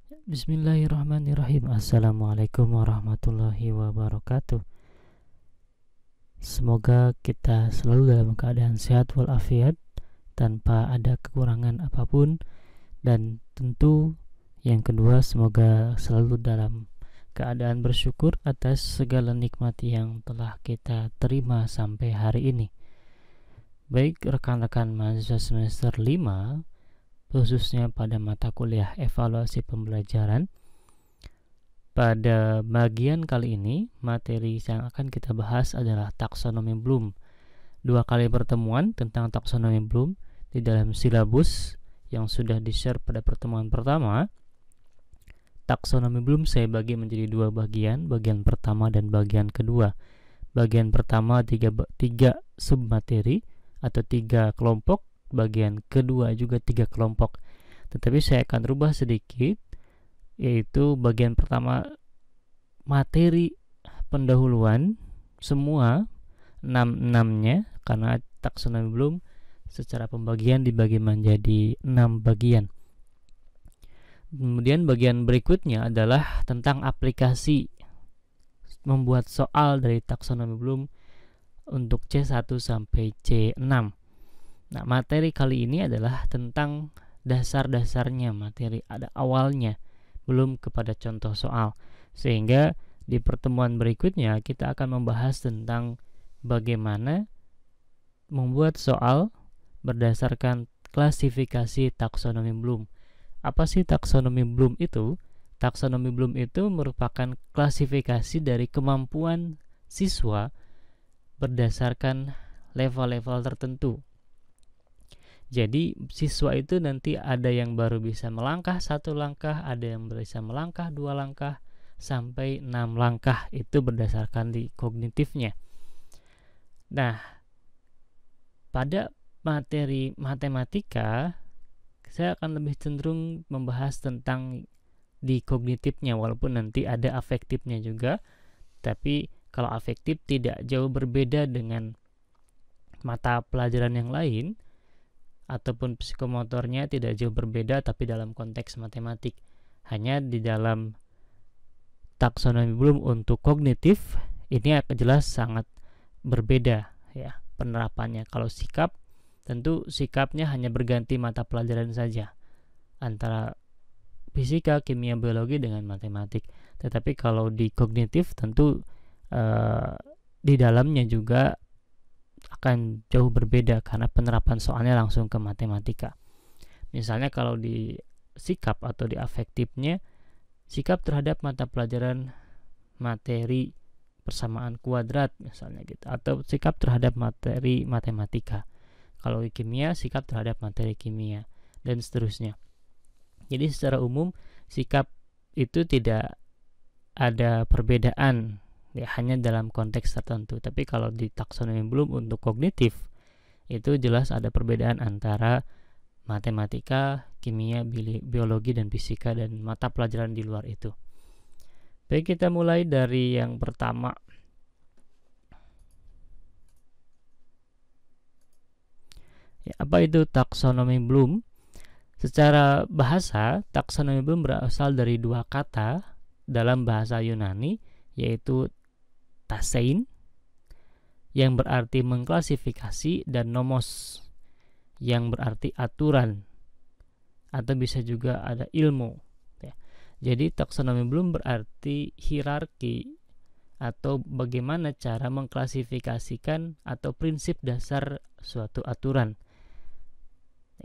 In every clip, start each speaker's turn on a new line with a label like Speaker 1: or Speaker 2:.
Speaker 1: Bismillahirrahmanirrahim. Assalamualaikum warahmatullahi wabarakatuh. Semoga kita selalu dalam keadaan sehat walafiat, tanpa ada kekurangan apapun. Dan tentu yang kedua, semoga selalu dalam keadaan bersyukur atas segala nikmat yang telah kita terima sampai hari ini. Baik rekan-rekan mahasiswa semester 5, khususnya pada mata kuliah evaluasi pembelajaran, pada bagian kali ini materi yang akan kita bahas adalah taksonomi Bloom. 2 kali pertemuan tentang taksonomi Bloom di dalam silabus yang sudah di-share pada pertemuan pertama. Taksonomi Bloom saya bagi menjadi 2 bagian, bagian pertama dan bagian kedua. Bagian pertama 3 submateri atau 3 kelompok, bagian kedua juga 3 kelompok. Tetapi saya akan rubah sedikit, yaitu bagian pertama materi pendahuluan semua 6-6-nya, karena taksonomi Bloom secara pembagian dibagi menjadi 6 bagian. Kemudian bagian berikutnya adalah tentang aplikasi membuat soal dari taksonomi Bloom untuk C1 sampai C6. Nah, materi kali ini adalah tentang dasar-dasarnya materi, ada awalnya, belum kepada contoh soal. Sehingga di pertemuan berikutnya kita akan membahas tentang bagaimana membuat soal berdasarkan klasifikasi taksonomi Bloom. Apa sih taksonomi Bloom itu? Taksonomi Bloom itu merupakan klasifikasi dari kemampuan siswa berdasarkan level-level tertentu. Jadi siswa itu nanti ada yang baru bisa melangkah 1 langkah, ada yang bisa melangkah 2 langkah, sampai 6 langkah. Itu berdasarkan di kognitifnya. Nah, pada materi matematika saya akan lebih cenderung membahas tentang di kognitifnya, walaupun nanti ada afektifnya juga. Tapi kalau afektif tidak jauh berbeda dengan mata pelajaran yang lain, ataupun psikomotornya tidak jauh berbeda, tapi dalam konteks matematik. Hanya di dalam taksonomi Bloom untuk kognitif ini akan jelas sangat berbeda ya penerapannya. Kalau sikap, tentu sikapnya hanya berganti mata pelajaran saja antara fisika, kimia, biologi dengan matematik. Tetapi kalau di kognitif tentu di dalamnya juga akan jauh berbeda karena penerapan soalnya langsung ke matematika. Misalnya kalau di sikap atau di afektifnya, sikap terhadap mata pelajaran materi persamaan kuadrat misalnya gitu, atau sikap terhadap materi matematika. Kalau di kimia, sikap terhadap materi kimia, dan seterusnya. Jadi secara umum sikap itu tidak ada perbedaan ya, hanya dalam konteks tertentu. Tapi kalau di taksonomi Bloom untuk kognitif itu jelas ada perbedaan antara matematika, kimia, biologi, dan fisika, dan mata pelajaran di luar itu. Baik, kita mulai dari yang pertama. Ya, apa itu taksonomi Bloom? Secara bahasa, taksonomi Bloom berasal dari 2 kata dalam bahasa Yunani, yaitu tasein yang berarti mengklasifikasi, dan nomos yang berarti aturan, atau bisa juga ada ilmu ya. Jadi taksonomi Bloom berarti hierarki atau bagaimana cara mengklasifikasikan atau prinsip dasar suatu aturan.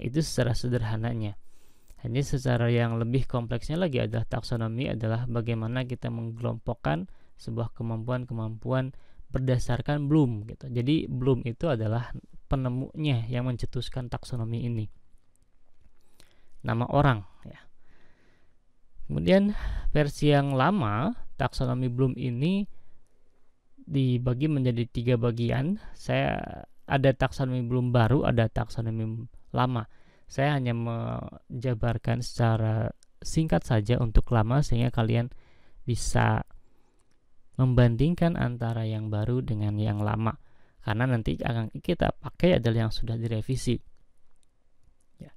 Speaker 1: Itu secara sederhananya. Hanya secara yang lebih kompleksnya lagi adalah taksonomi adalah bagaimana kita mengkelompokkan sebuah kemampuan-kemampuan berdasarkan Bloom gitu. Jadi Bloom itu adalah penemunya yang mencetuskan taksonomi ini. Nama orang ya. Kemudian versi yang lama taksonomi Bloom ini dibagi menjadi 3 bagian. Saya ada taksonomi Bloom baru, ada taksonomi lama. Saya hanya menjabarkan secara singkat saja untuk lama sehingga kalian bisa membandingkan antara yang baru dengan yang lama, karena nanti akan kita pakai adalah yang sudah direvisi ya.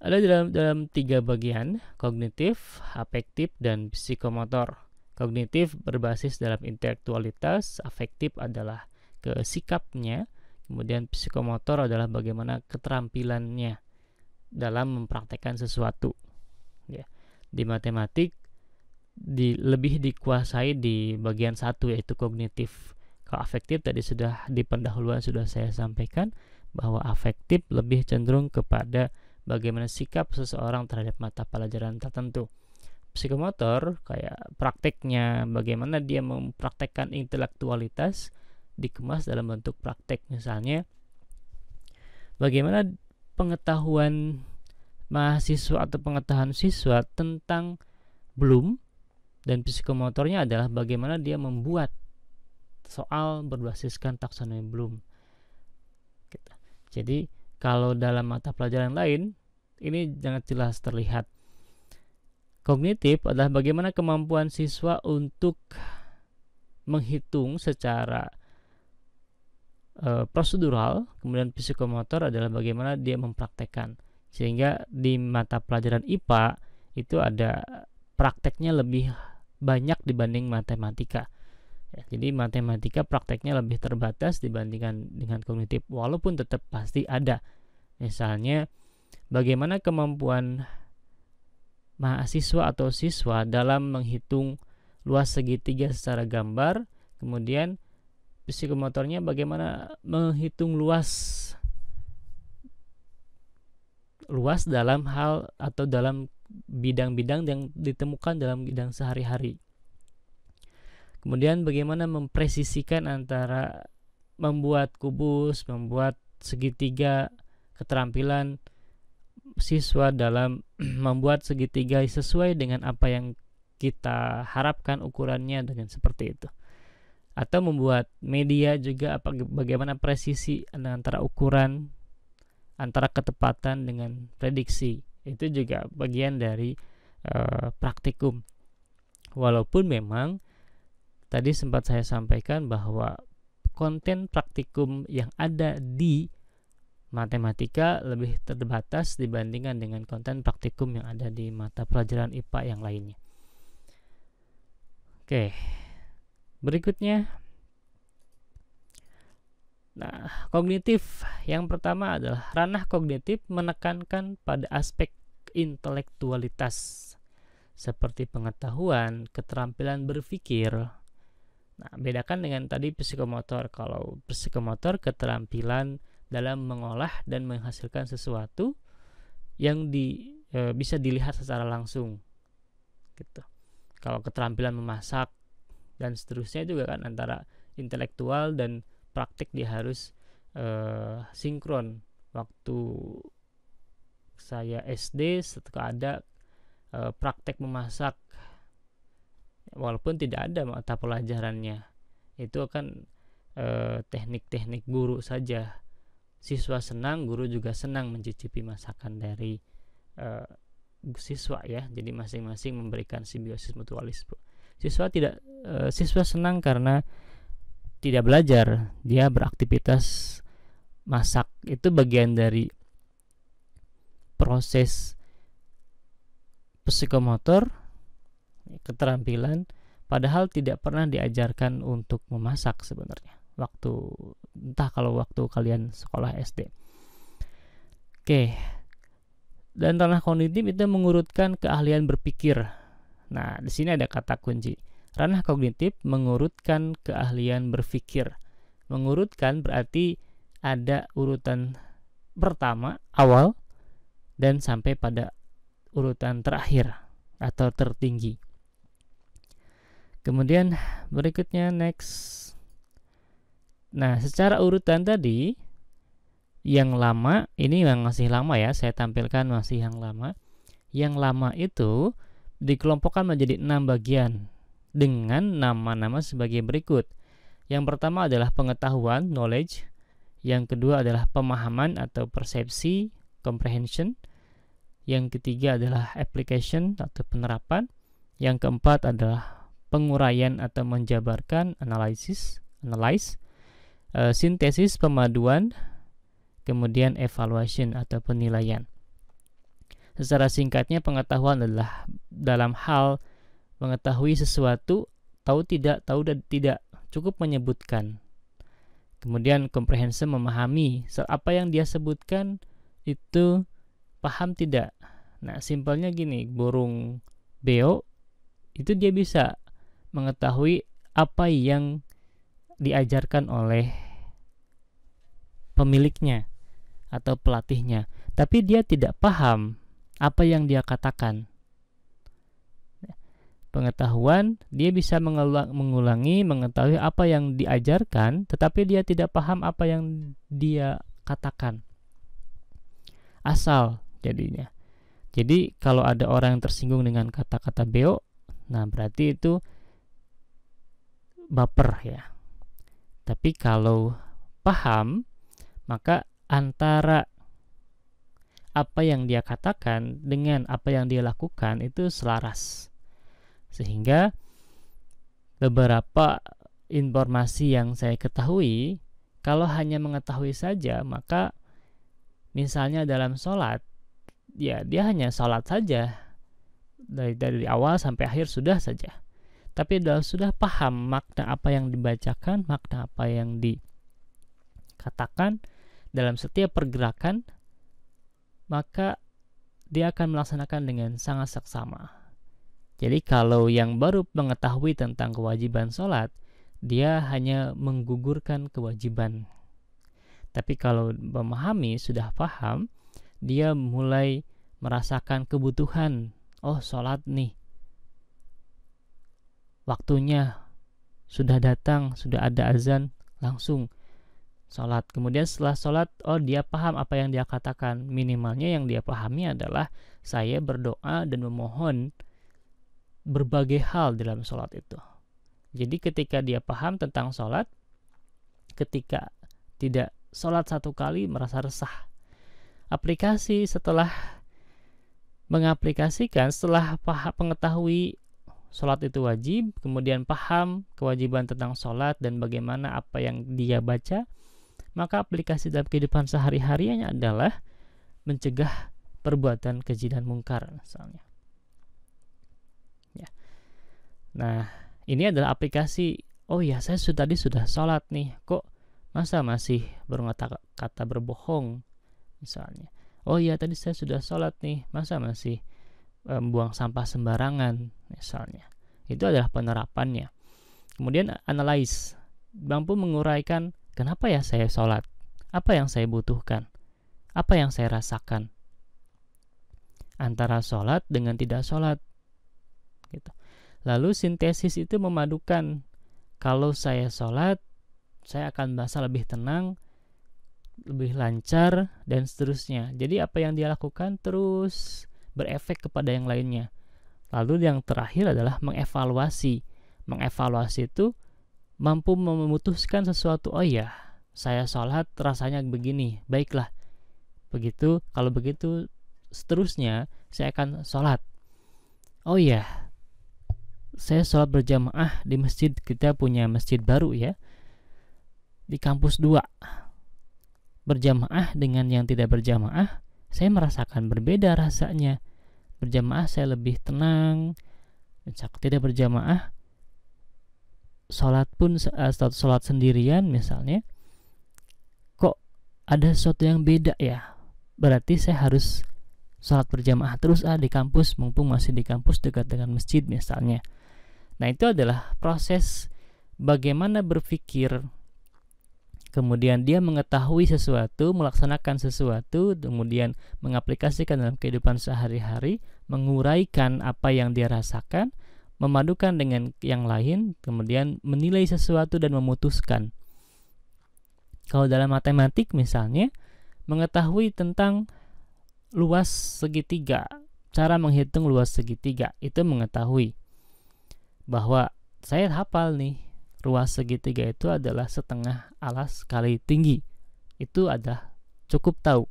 Speaker 1: ada dalam 3 bagian: kognitif, afektif, dan psikomotor. Kognitif berbasis dalam intelektualitas, afektif adalah ke sikapnya, kemudian psikomotor adalah bagaimana keterampilannya dalam mempraktekkan sesuatu. Ya. Di matematik lebih dikuasai di bagian 1, yaitu kognitif. Kalau afektif tadi sudah di pendahuluan sudah saya sampaikan bahwa afektif lebih cenderung kepada bagaimana sikap seseorang terhadap mata pelajaran tertentu. Psikomotor kayak prakteknya, bagaimana dia mempraktekkan intelektualitas dikemas dalam bentuk praktek. Misalnya bagaimana pengetahuan mahasiswa atau pengetahuan siswa tentang Bloom, dan psikomotornya adalah bagaimana dia membuat soal berbasiskan taksonomi Bloom. Jadi kalau dalam mata pelajaran lain ini sangat jelas terlihat. Kognitif adalah bagaimana kemampuan siswa untuk menghitung secara prosedural, kemudian psikomotor adalah bagaimana dia mempraktekkan. Sehingga di mata pelajaran IPA itu ada prakteknya lebih banyak dibanding matematika. Ya, jadi matematika prakteknya lebih terbatas dibandingkan dengan kognitif, walaupun tetap pasti ada. Misalnya bagaimana kemampuan mahasiswa atau siswa dalam menghitung luas segitiga secara gambar, kemudian psikomotornya bagaimana menghitung luas dalam hal atau dalam bidang-bidang yang ditemukan dalam bidang sehari-hari. Kemudian bagaimana mempresisikan antara membuat kubus, membuat segitiga, keterampilan siswa dalam membuat segitiga sesuai dengan apa yang kita harapkan ukurannya dengan seperti itu. Atau membuat media juga bagaimana presisi antara ukuran, antara ketepatan dengan prediksi. Itu juga bagian dari praktikum. Walaupun memang tadi sempat saya sampaikan bahwa konten praktikum yang ada di matematika lebih terbatas dibandingkan dengan konten praktikum yang ada di mata pelajaran IPA yang lainnya. Oke, berikutnya. Nah, kognitif yang pertama adalah ranah kognitif menekankan pada aspek intelektualitas seperti pengetahuan, keterampilan berpikir. Nah, bedakan dengan tadi psikomotor. Kalau psikomotor keterampilan dalam mengolah dan menghasilkan sesuatu yang bisa dilihat secara langsung gitu. Kalau keterampilan memasak dan seterusnya juga kan antara intelektual dan praktik dia harus sinkron. Waktu saya SD setelah ada praktek memasak, walaupun tidak ada mata pelajarannya, itu kan teknik-teknik guru saja. Siswa senang, guru juga senang mencicipi masakan dari siswa ya. Jadi masing-masing memberikan simbiosis mutualisme. Siswa senang karena tidak belajar, dia beraktivitas masak. Itu bagian dari proses psikomotor, keterampilan, padahal tidak pernah diajarkan untuk memasak sebenarnya. Entah kalau waktu kalian sekolah SD. Oke. Dan ranah kognitif itu mengurutkan keahlian berpikir. Nah, di sini ada kata kunci. Ranah kognitif mengurutkan keahlian berpikir. Mengurutkan berarti ada urutan pertama, awal, dan sampai pada urutan terakhir atau tertinggi. Kemudian berikutnya next. Nah, secara urutan tadi yang lama, ini yang masih lama ya, saya tampilkan masih yang lama. Yang lama itu dikelompokkan menjadi 6 bagian dengan nama-nama sebagai berikut. Yang pertama adalah pengetahuan, knowledge. Yang kedua adalah pemahaman atau persepsi, comprehension. Yang ketiga adalah application atau penerapan. Yang keempat adalah penguraian atau menjabarkan, analyze. Sintesis, pemaduan, kemudian evaluation atau penilaian. Secara singkatnya, pengetahuan adalah dalam hal mengetahui sesuatu, tahu tidak, tahu dan tidak, cukup menyebutkan. Kemudian comprehension, memahami apa yang dia sebutkan itu paham tidak. Nah, simpelnya gini, burung beo itu dia bisa mengetahui apa yang diajarkan oleh pemiliknya atau pelatihnya, tapi dia tidak paham apa yang dia katakan. Pengetahuan, dia bisa mengulangi, mengetahui apa yang diajarkan, tetapi dia tidak paham apa yang dia katakan. Asal jadinya. Jadi kalau ada orang yang tersinggung dengan kata-kata beo, nah berarti itu baper ya. Tapi kalau paham, maka antara apa yang dia katakan dengan apa yang dia lakukan itu selaras. Sehingga beberapa informasi yang saya ketahui, kalau hanya mengetahui saja, maka misalnya dalam sholat, ya dia hanya sholat saja, dari awal sampai akhir sudah saja. Tapi sudah paham makna apa yang dibacakan, makna apa yang dikatakan dalam setiap pergerakan, maka dia akan melaksanakan dengan sangat seksama. Jadi kalau yang baru mengetahui tentang kewajiban sholat, dia hanya menggugurkan kewajiban. Tapi kalau memahami, sudah paham, dia mulai merasakan kebutuhan. Oh, sholat nih, waktunya sudah datang, sudah ada azan, langsung sholat. Kemudian setelah sholat, oh dia paham apa yang dia katakan. Minimalnya yang dia pahami adalah saya berdoa dan memohon berbagai hal dalam sholat itu. Jadi ketika dia paham tentang sholat, ketika tidak sholat satu kali merasa resah. Aplikasi setelah mengaplikasikan, setelah pengetahui sholat itu wajib, kemudian paham kewajiban tentang sholat dan bagaimana apa yang dia baca, maka aplikasi dalam kehidupan sehari-harinya adalah mencegah perbuatan keji dan mungkar misalnya. Ya. Nah, ini adalah aplikasi. Oh ya, saya tadi sudah sholat nih, kok masa masih berkata berbohong misalnya. Oh ya, tadi saya sudah sholat nih, masa masih buang sampah sembarangan misalnya. Itu adalah penerapannya. Kemudian analyze, mampu menguraikan kenapa ya saya sholat, apa yang saya butuhkan, apa yang saya rasakan antara sholat dengan tidak sholat gitu. Lalu sintesis itu memadukan, kalau saya sholat, saya akan merasa lebih tenang, lebih lancar, dan seterusnya. Jadi apa yang dia lakukan terus berefek kepada yang lainnya. Lalu yang terakhir adalah mengevaluasi. Mengevaluasi itu mampu memutuskan sesuatu. Oh ya, saya sholat rasanya begini, baiklah. Begitu, kalau begitu seterusnya saya akan sholat. Oh ya, saya sholat berjamaah di masjid, kita punya masjid baru ya, di kampus 2. Berjamaah dengan yang tidak berjamaah, saya merasakan berbeda rasanya. Berjamaah saya lebih tenang, tidak berjamaah, sholat pun sholat sendirian misalnya, kok ada sesuatu yang beda ya. Berarti saya harus sholat berjamaah terus di kampus, mumpung masih di kampus dekat dengan masjid misalnya. Nah, itu adalah proses bagaimana berpikir, kemudian dia mengetahui sesuatu, melaksanakan sesuatu, kemudian mengaplikasikan dalam kehidupan sehari-hari, menguraikan apa yang dia rasakan, memadukan dengan yang lain, kemudian menilai sesuatu dan memutuskan. Kalau dalam matematik misalnya, mengetahui tentang luas segitiga, cara menghitung luas segitiga, itu mengetahui bahwa saya hafal nih, ruas segitiga itu adalah setengah alas kali tinggi. Itu adalah cukup tahu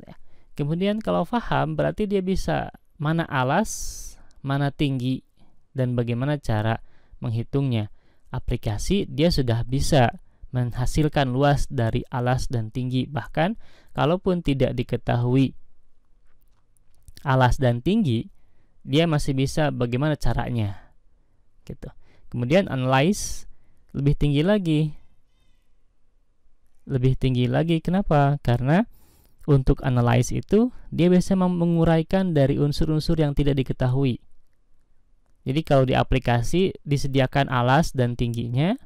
Speaker 1: ya. Kemudian kalau paham, berarti dia bisa mana alas, mana tinggi, dan bagaimana cara menghitungnya. Aplikasi dia sudah bisa menghasilkan luas dari alas dan tinggi. Bahkan kalaupun tidak diketahui alas dan tinggi, dia masih bisa bagaimana caranya gitu. Kemudian analyze lebih tinggi lagi. Lebih tinggi lagi kenapa? Karena untuk analyze itu dia bisa menguraikan dari unsur-unsur yang tidak diketahui. Jadi kalau di aplikasi disediakan alas dan tingginya,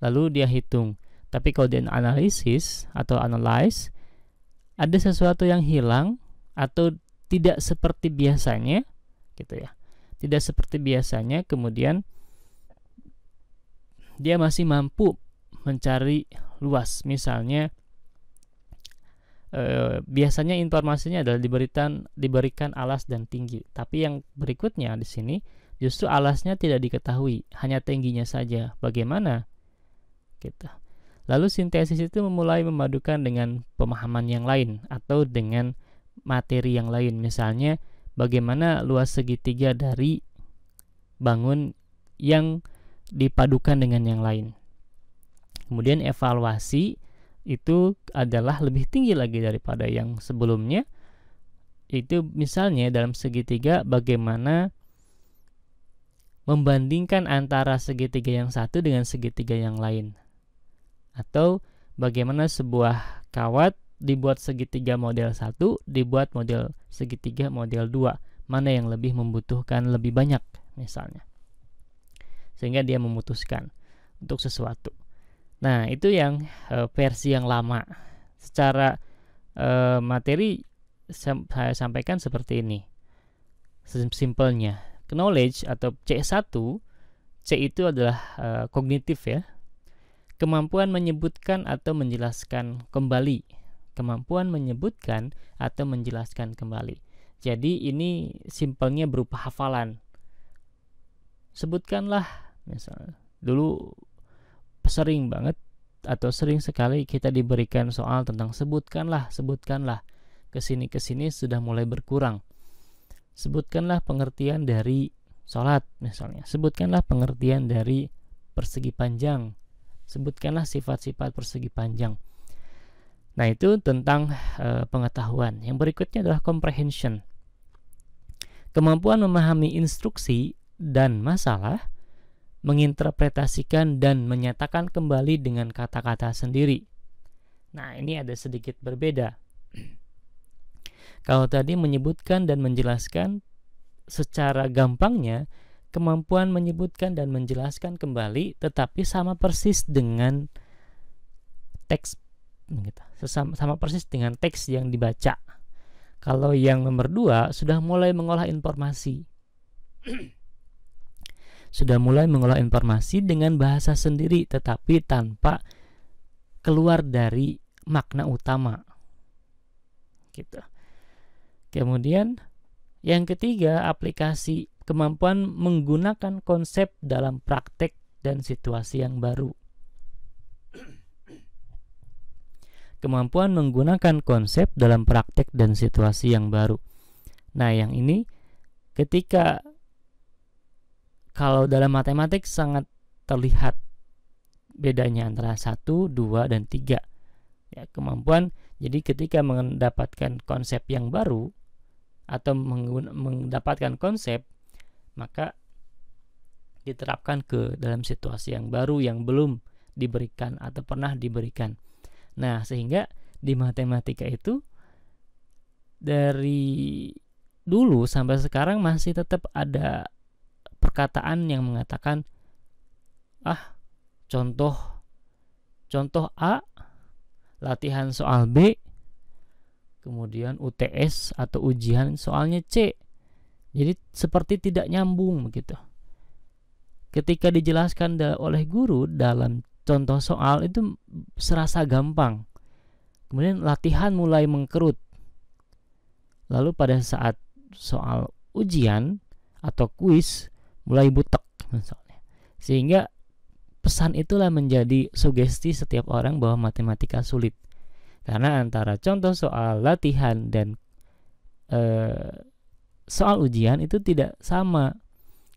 Speaker 1: lalu dia hitung. Tapi kalau di analisis atau analyze, ada sesuatu yang hilang atau tidak seperti biasanya, gitu ya. Tidak seperti biasanya, kemudian dia masih mampu mencari luas. Misalnya biasanya informasinya adalah diberikan alas dan tinggi, tapi yang berikutnya di sini justru alasnya tidak diketahui, hanya tingginya saja. Bagaimana? Gitu. Lalu sintesis itu memulai memadukan dengan pemahaman yang lain atau dengan materi yang lain. Misalnya bagaimana luas segitiga dari bangun yang dipadukan dengan yang lain. Kemudian evaluasi itu adalah lebih tinggi lagi daripada yang sebelumnya. Itu misalnya dalam segitiga bagaimana membandingkan antara segitiga yang satu dengan segitiga yang lain. Atau bagaimana sebuah kawat dibuat segitiga model 1, dibuat model segitiga model 2. Mana yang lebih membutuhkan lebih banyak misalnya. Sehingga dia memutuskan untuk sesuatu. Nah, itu yang versi yang lama. Secara materi saya sampaikan seperti ini. Simpelnya, knowledge atau C1, C itu adalah kognitif ya. Kemampuan menyebutkan atau menjelaskan kembali. Kemampuan menyebutkan atau menjelaskan kembali. Jadi ini simpelnya berupa hafalan. Sebutkanlah, misalnya. Dulu sering banget atau sering sekali kita diberikan soal tentang sebutkanlah. Kesini sudah mulai berkurang. Sebutkanlah pengertian dari sholat misalnya. Sebutkanlah pengertian dari persegi panjang. Sebutkanlah sifat-sifat persegi panjang. Nah, itu tentang pengetahuan. Yang berikutnya adalah comprehension. Kemampuan memahami instruksi dan masalah, menginterpretasikan dan menyatakan kembali dengan kata-kata sendiri. Nah, ini ada sedikit berbeda. Kalau tadi menyebutkan dan menjelaskan secara gampangnya, kemampuan menyebutkan dan menjelaskan kembali tetapi sama persis dengan teks, sama persis dengan teks yang dibaca. Kalau yang nomor 2 sudah mulai mengolah informasi. Sudah mulai mengolah informasi dengan bahasa sendiri tetapi tanpa keluar dari makna utama. Gitu. Kemudian yang ketiga, aplikasi, kemampuan menggunakan konsep dalam praktek dan situasi yang baru. Kemampuan menggunakan konsep dalam praktek dan situasi yang baru. Nah, yang ini ketika kalau dalam matematik sangat terlihat bedanya antara 1, 2, dan 3. Ya, kemampuan, jadi ketika mendapatkan konsep yang baru atau mendapatkan konsep, maka diterapkan ke dalam situasi yang baru yang belum diberikan atau pernah diberikan. Nah, sehingga di matematika itu dari dulu sampai sekarang masih tetap ada perkataan yang mengatakan contoh A, latihan soal B, kemudian UTS atau ujian soalnya C. Jadi seperti tidak nyambung begitu. Ketika dijelaskan oleh guru dalam contoh soal itu serasa gampang. Kemudian latihan mulai mengkerut. Lalu pada saat soal ujian atau kuis mulai butek misalnya. Sehingga pesan itulah menjadi sugesti setiap orang bahwa matematika sulit. Karena antara contoh soal latihan dan soal ujian itu tidak sama.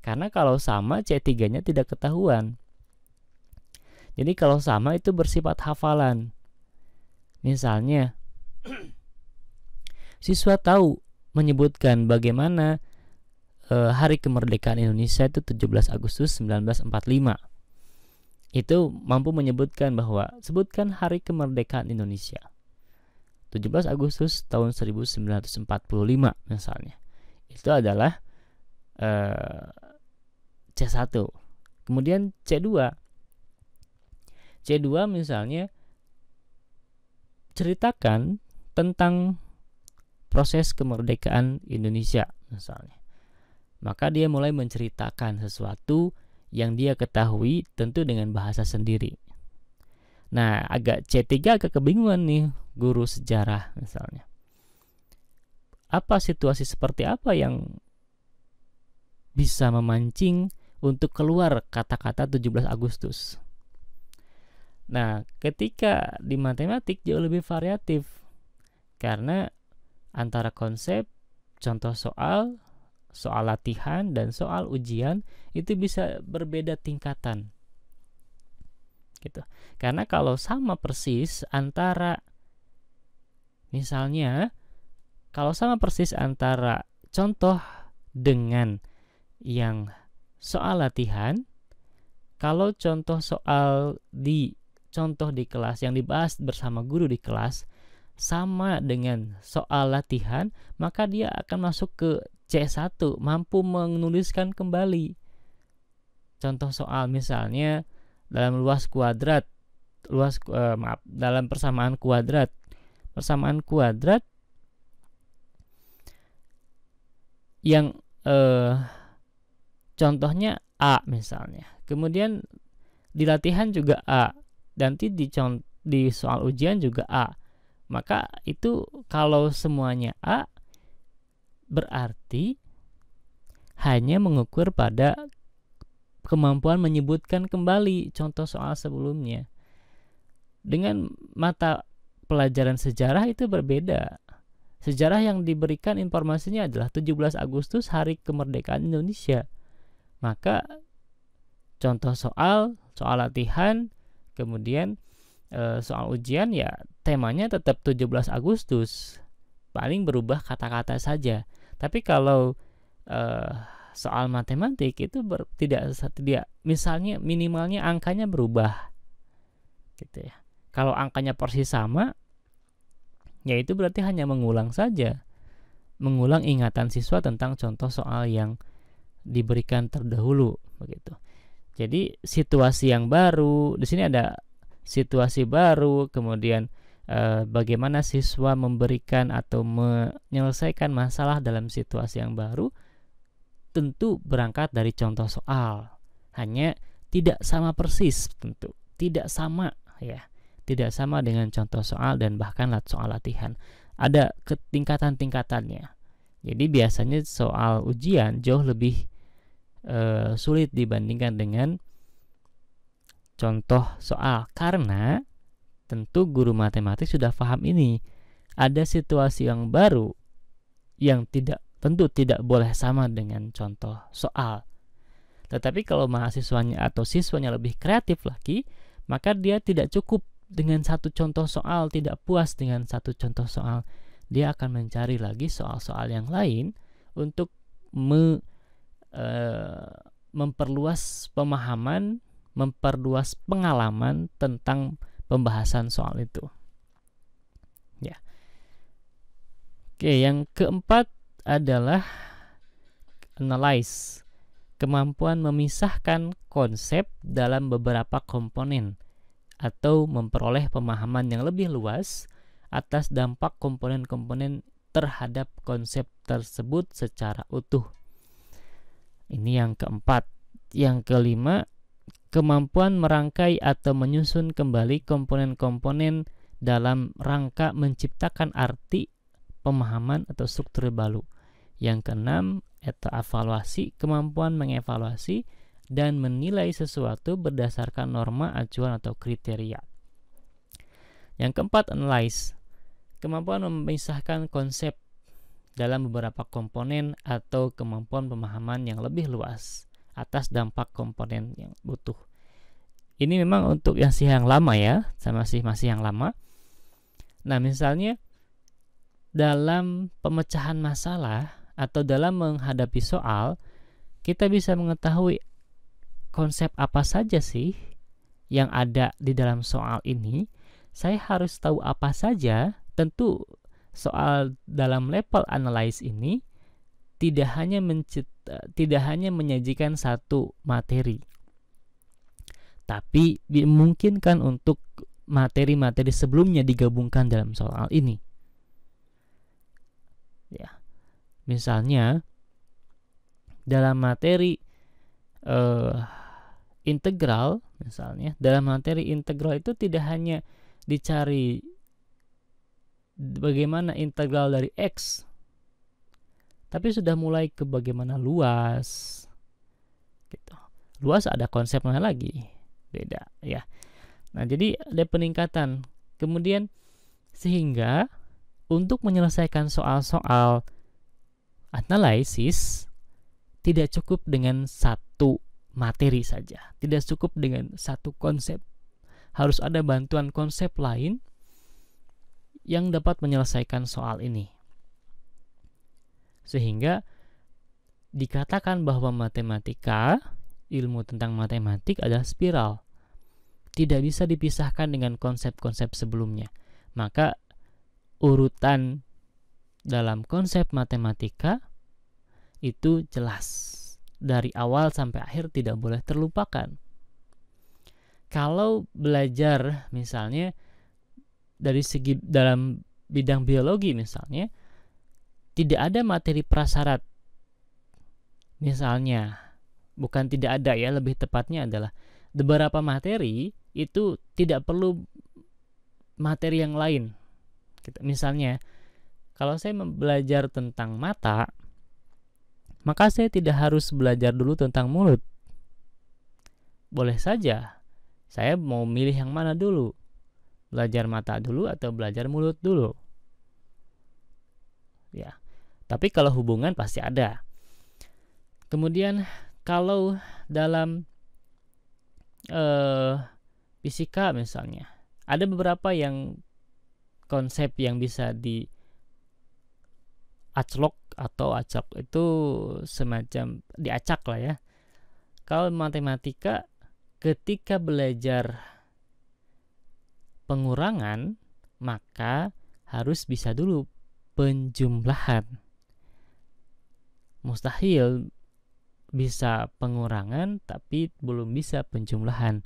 Speaker 1: Karena kalau sama C3-nya tidak ketahuan. Jadi kalau sama itu bersifat hafalan. Misalnya siswa tahu menyebutkan bagaimana hari kemerdekaan Indonesia itu 17 Agustus 1945. Itu mampu menyebutkan bahwa sebutkan hari kemerdekaan Indonesia 17 Agustus tahun 1945 misalnya. Itu adalah C1. Kemudian C2 misalnya ceritakan tentang proses kemerdekaan Indonesia misalnya. Maka dia mulai menceritakan sesuatu yang dia ketahui tentu dengan bahasa sendiri. Nah, C3 agak kebingungan nih guru sejarah misalnya. Apa situasi seperti apa yang bisa memancing untuk keluar kata-kata 17 Agustus? Nah, ketika di matematik jauh lebih variatif. Karena antara konsep, contoh soal latihan, dan soal ujian itu bisa berbeda tingkatan. Gitu. Karena kalau sama persis antara misalnya kalau sama persis antara contoh dengan yang soal latihan, kalau contoh di kelas yang dibahas bersama guru di kelas sama dengan soal latihan, maka dia akan masuk ke C1, mampu menuliskan kembali. Contoh soal misalnya dalam dalam persamaan kuadrat yang contohnya A misalnya. Kemudian di latihan juga A, dan di soal ujian juga A. Maka itu kalau semuanya A berarti hanya mengukur pada kemampuan menyebutkan kembali contoh soal sebelumnya. Dengan mata pelajaran sejarah itu berbeda. Sejarah yang diberikan informasinya adalah 17 Agustus hari kemerdekaan Indonesia. Maka contoh soal latihan, kemudian soal ujian ya temanya tetap 17 Agustus. Paling berubah kata-kata saja. Tapi kalau soal matematik itu tidak misalnya minimalnya angkanya berubah. Gitu ya. Kalau angkanya persis sama, ya itu berarti hanya mengulang saja. Mengulang ingatan siswa tentang contoh soal yang diberikan terdahulu begitu. Jadi situasi yang baru, di sini ada situasi baru, kemudian bagaimana siswa memberikan atau menyelesaikan masalah dalam situasi yang baru, tentu berangkat dari contoh soal. Hanya tidak sama persis, tentu tidak sama ya, tidak sama dengan contoh soal dan bahkan soal latihan. Ada tingkatan-tingkatannya. Jadi biasanya soal ujian jauh lebih sulit dibandingkan dengan contoh soal, karena tentu guru matematik sudah paham ini. Ada situasi yang baru yang tentu tidak boleh sama dengan contoh soal. Tetapi kalau mahasiswanya atau siswanya lebih kreatif lagi, maka dia tidak cukup dengan satu contoh soal, tidak puas dengan satu contoh soal. Dia akan mencari lagi soal-soal yang lain untuk memperluas pemahaman, memperluas pengalaman tentang pembahasan soal itu. Ya. Oke, yang keempat adalah analyze. Kemampuan memisahkan konsep dalam beberapa komponen atau memperoleh pemahaman yang lebih luas atas dampak komponen-komponen terhadap konsep tersebut secara utuh. Ini yang keempat. Yang kelima, kemampuan merangkai atau menyusun kembali komponen-komponen dalam rangka menciptakan arti, pemahaman atau struktur baru. Yang keenam, evaluasi, kemampuan mengevaluasi dan menilai sesuatu berdasarkan norma, acuan atau kriteria. Yang keempat, analyze, kemampuan memisahkan konsep dalam beberapa komponen atau kemampuan pemahaman yang lebih luas atas dampak komponen yang butuh. Ini memang untuk yang lama ya, masih yang lama. Nah, misalnya dalam pemecahan masalah atau dalam menghadapi soal, kita bisa mengetahui konsep apa saja sih yang ada di dalam soal ini. Saya harus tahu apa saja. Tentu soal dalam level analysis ini tidak hanya menyajikan satu materi, tapi dimungkinkan untuk materi-materi sebelumnya digabungkan dalam soal ini. Ya, misalnya dalam materi integral, misalnya dalam materi integral itu tidak hanya dicari bagaimana integral dari X, tapi sudah mulai ke bagaimana luas gitu. Luas ada konsepnya lagi, beda ya. Nah, jadi ada peningkatan. Kemudian sehingga untuk menyelesaikan soal-soal analisis tidak cukup dengan satu materi saja, tidak cukup dengan satu konsep. Harus ada bantuan konsep lain yang dapat menyelesaikan soal ini. Sehingga dikatakan bahwa matematika, ilmu tentang matematik adalah spiral. Tidak bisa dipisahkan dengan konsep-konsep sebelumnya. Maka urutan dalam konsep matematika itu jelas. Dari awal sampai akhir tidak boleh terlupakan. Kalau belajar misalnya dari segi dalam bidang biologi misalnya, tidak ada materi prasyarat. Misalnya, bukan tidak ada ya, lebih tepatnya adalah beberapa materi itu tidak perlu materi yang lain. Misalnya, kalau saya belajar tentang mata, maka saya tidak harus belajar dulu tentang mulut. Boleh saja, saya mau milih yang mana dulu. Belajar mata dulu atau belajar mulut dulu. Ya. Tapi kalau hubungan pasti ada. Kemudian kalau dalam fisika misalnya, ada beberapa yang konsep yang bisa diaclok atau acak itu semacam diacak lah ya. Kalau matematika ketika belajar pengurangan, maka harus bisa dulu penjumlahan. Mustahil bisa pengurangan tapi belum bisa penjumlahan,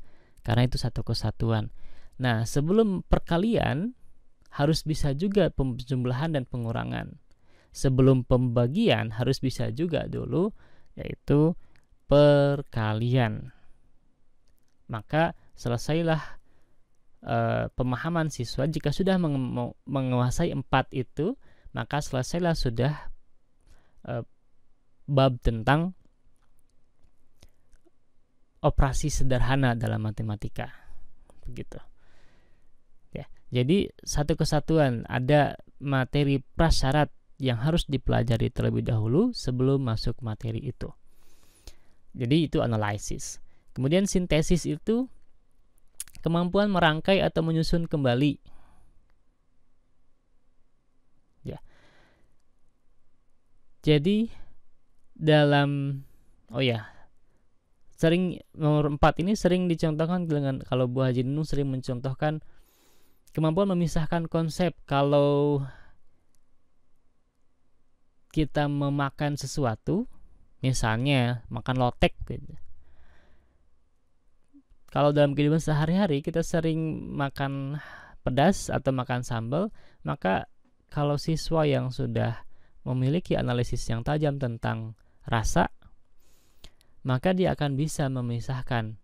Speaker 1: karena itu satu kesatuan. Nah, sebelum perkalian harus bisa juga penjumlahan dan pengurangan. Sebelum pembagian harus bisa juga dulu, yaitu perkalian. Maka selesailah pemahaman siswa. Jika sudah menguasai 4 itu, maka selesailah sudah bab tentang operasi sederhana dalam matematika. Begitu. Ya, jadi satu kesatuan, ada materi prasyarat yang harus dipelajari terlebih dahulu sebelum masuk materi itu. Jadi itu analisis. Kemudian sintesis itu kemampuan merangkai atau menyusun kembali. Ya. Jadi dalam sering nomor 4 ini sering dicontohkan dengan, kalau Bu Haji Nunung sering mencontohkan kemampuan memisahkan konsep. Kalau kita memakan sesuatu, misalnya makan lotek gitu. Kalau dalam kehidupan sehari-hari kita sering makan pedas atau makan sambal, maka kalau siswa yang sudah memiliki analisis yang tajam tentang rasa, maka dia akan bisa memisahkan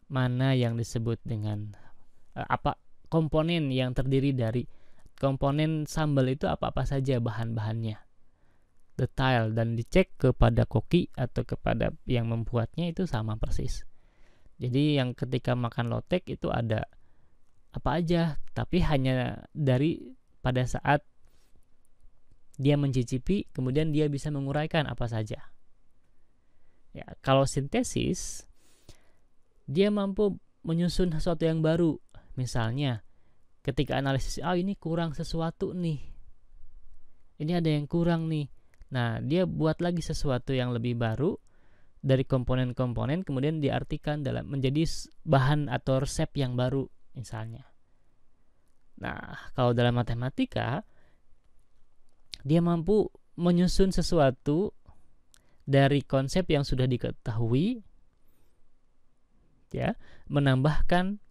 Speaker 1: mana yang disebut dengan apa komponen yang terdiri dari komponen sambal itu apa-apa saja bahan-bahannya, detail, dan dicek kepada koki atau kepada yang membuatnya itu sama persis. Jadi yang ketika makan lotek itu ada apa aja, tapi hanya dari pada saat dia mencicipi, kemudian dia bisa menguraikan apa saja. Ya, kalau sintesis, dia mampu menyusun sesuatu yang baru. Misalnya, ketika analisis, ini kurang sesuatu nih. ini ada yang kurang nih. Nah, dia buat lagi sesuatu yang lebih baru dari komponen-komponen, kemudian diartikan dalam menjadi bahan atau resep yang baru misalnya. Nah, kalau dalam matematika, dia mampu menyusun sesuatu dari konsep yang sudah diketahui, ya, menambahkan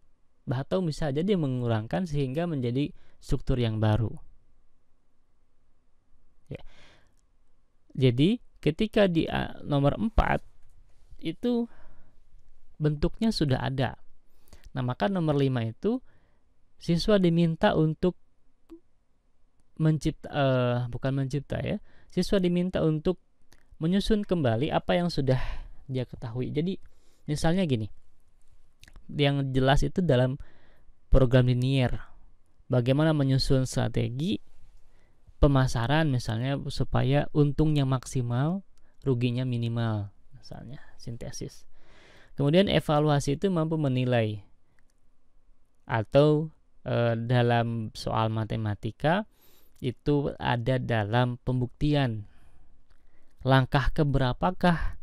Speaker 1: atau bisa jadi mengurangkan sehingga menjadi struktur yang baru. Ya. Jadi ketika di nomor 4 itu bentuknya sudah ada. Nah, maka nomor 5 itu siswa diminta untuk siswa diminta untuk menyusun kembali apa yang sudah dia ketahui. Jadi misalnya gini, yang jelas itu dalam program linier, bagaimana menyusun strategi pemasaran misalnya supaya untungnya maksimal, ruginya minimal, misalnya sintesis. Kemudian evaluasi itu mampu menilai, atau dalam soal matematika itu ada dalam pembuktian langkah keberapakah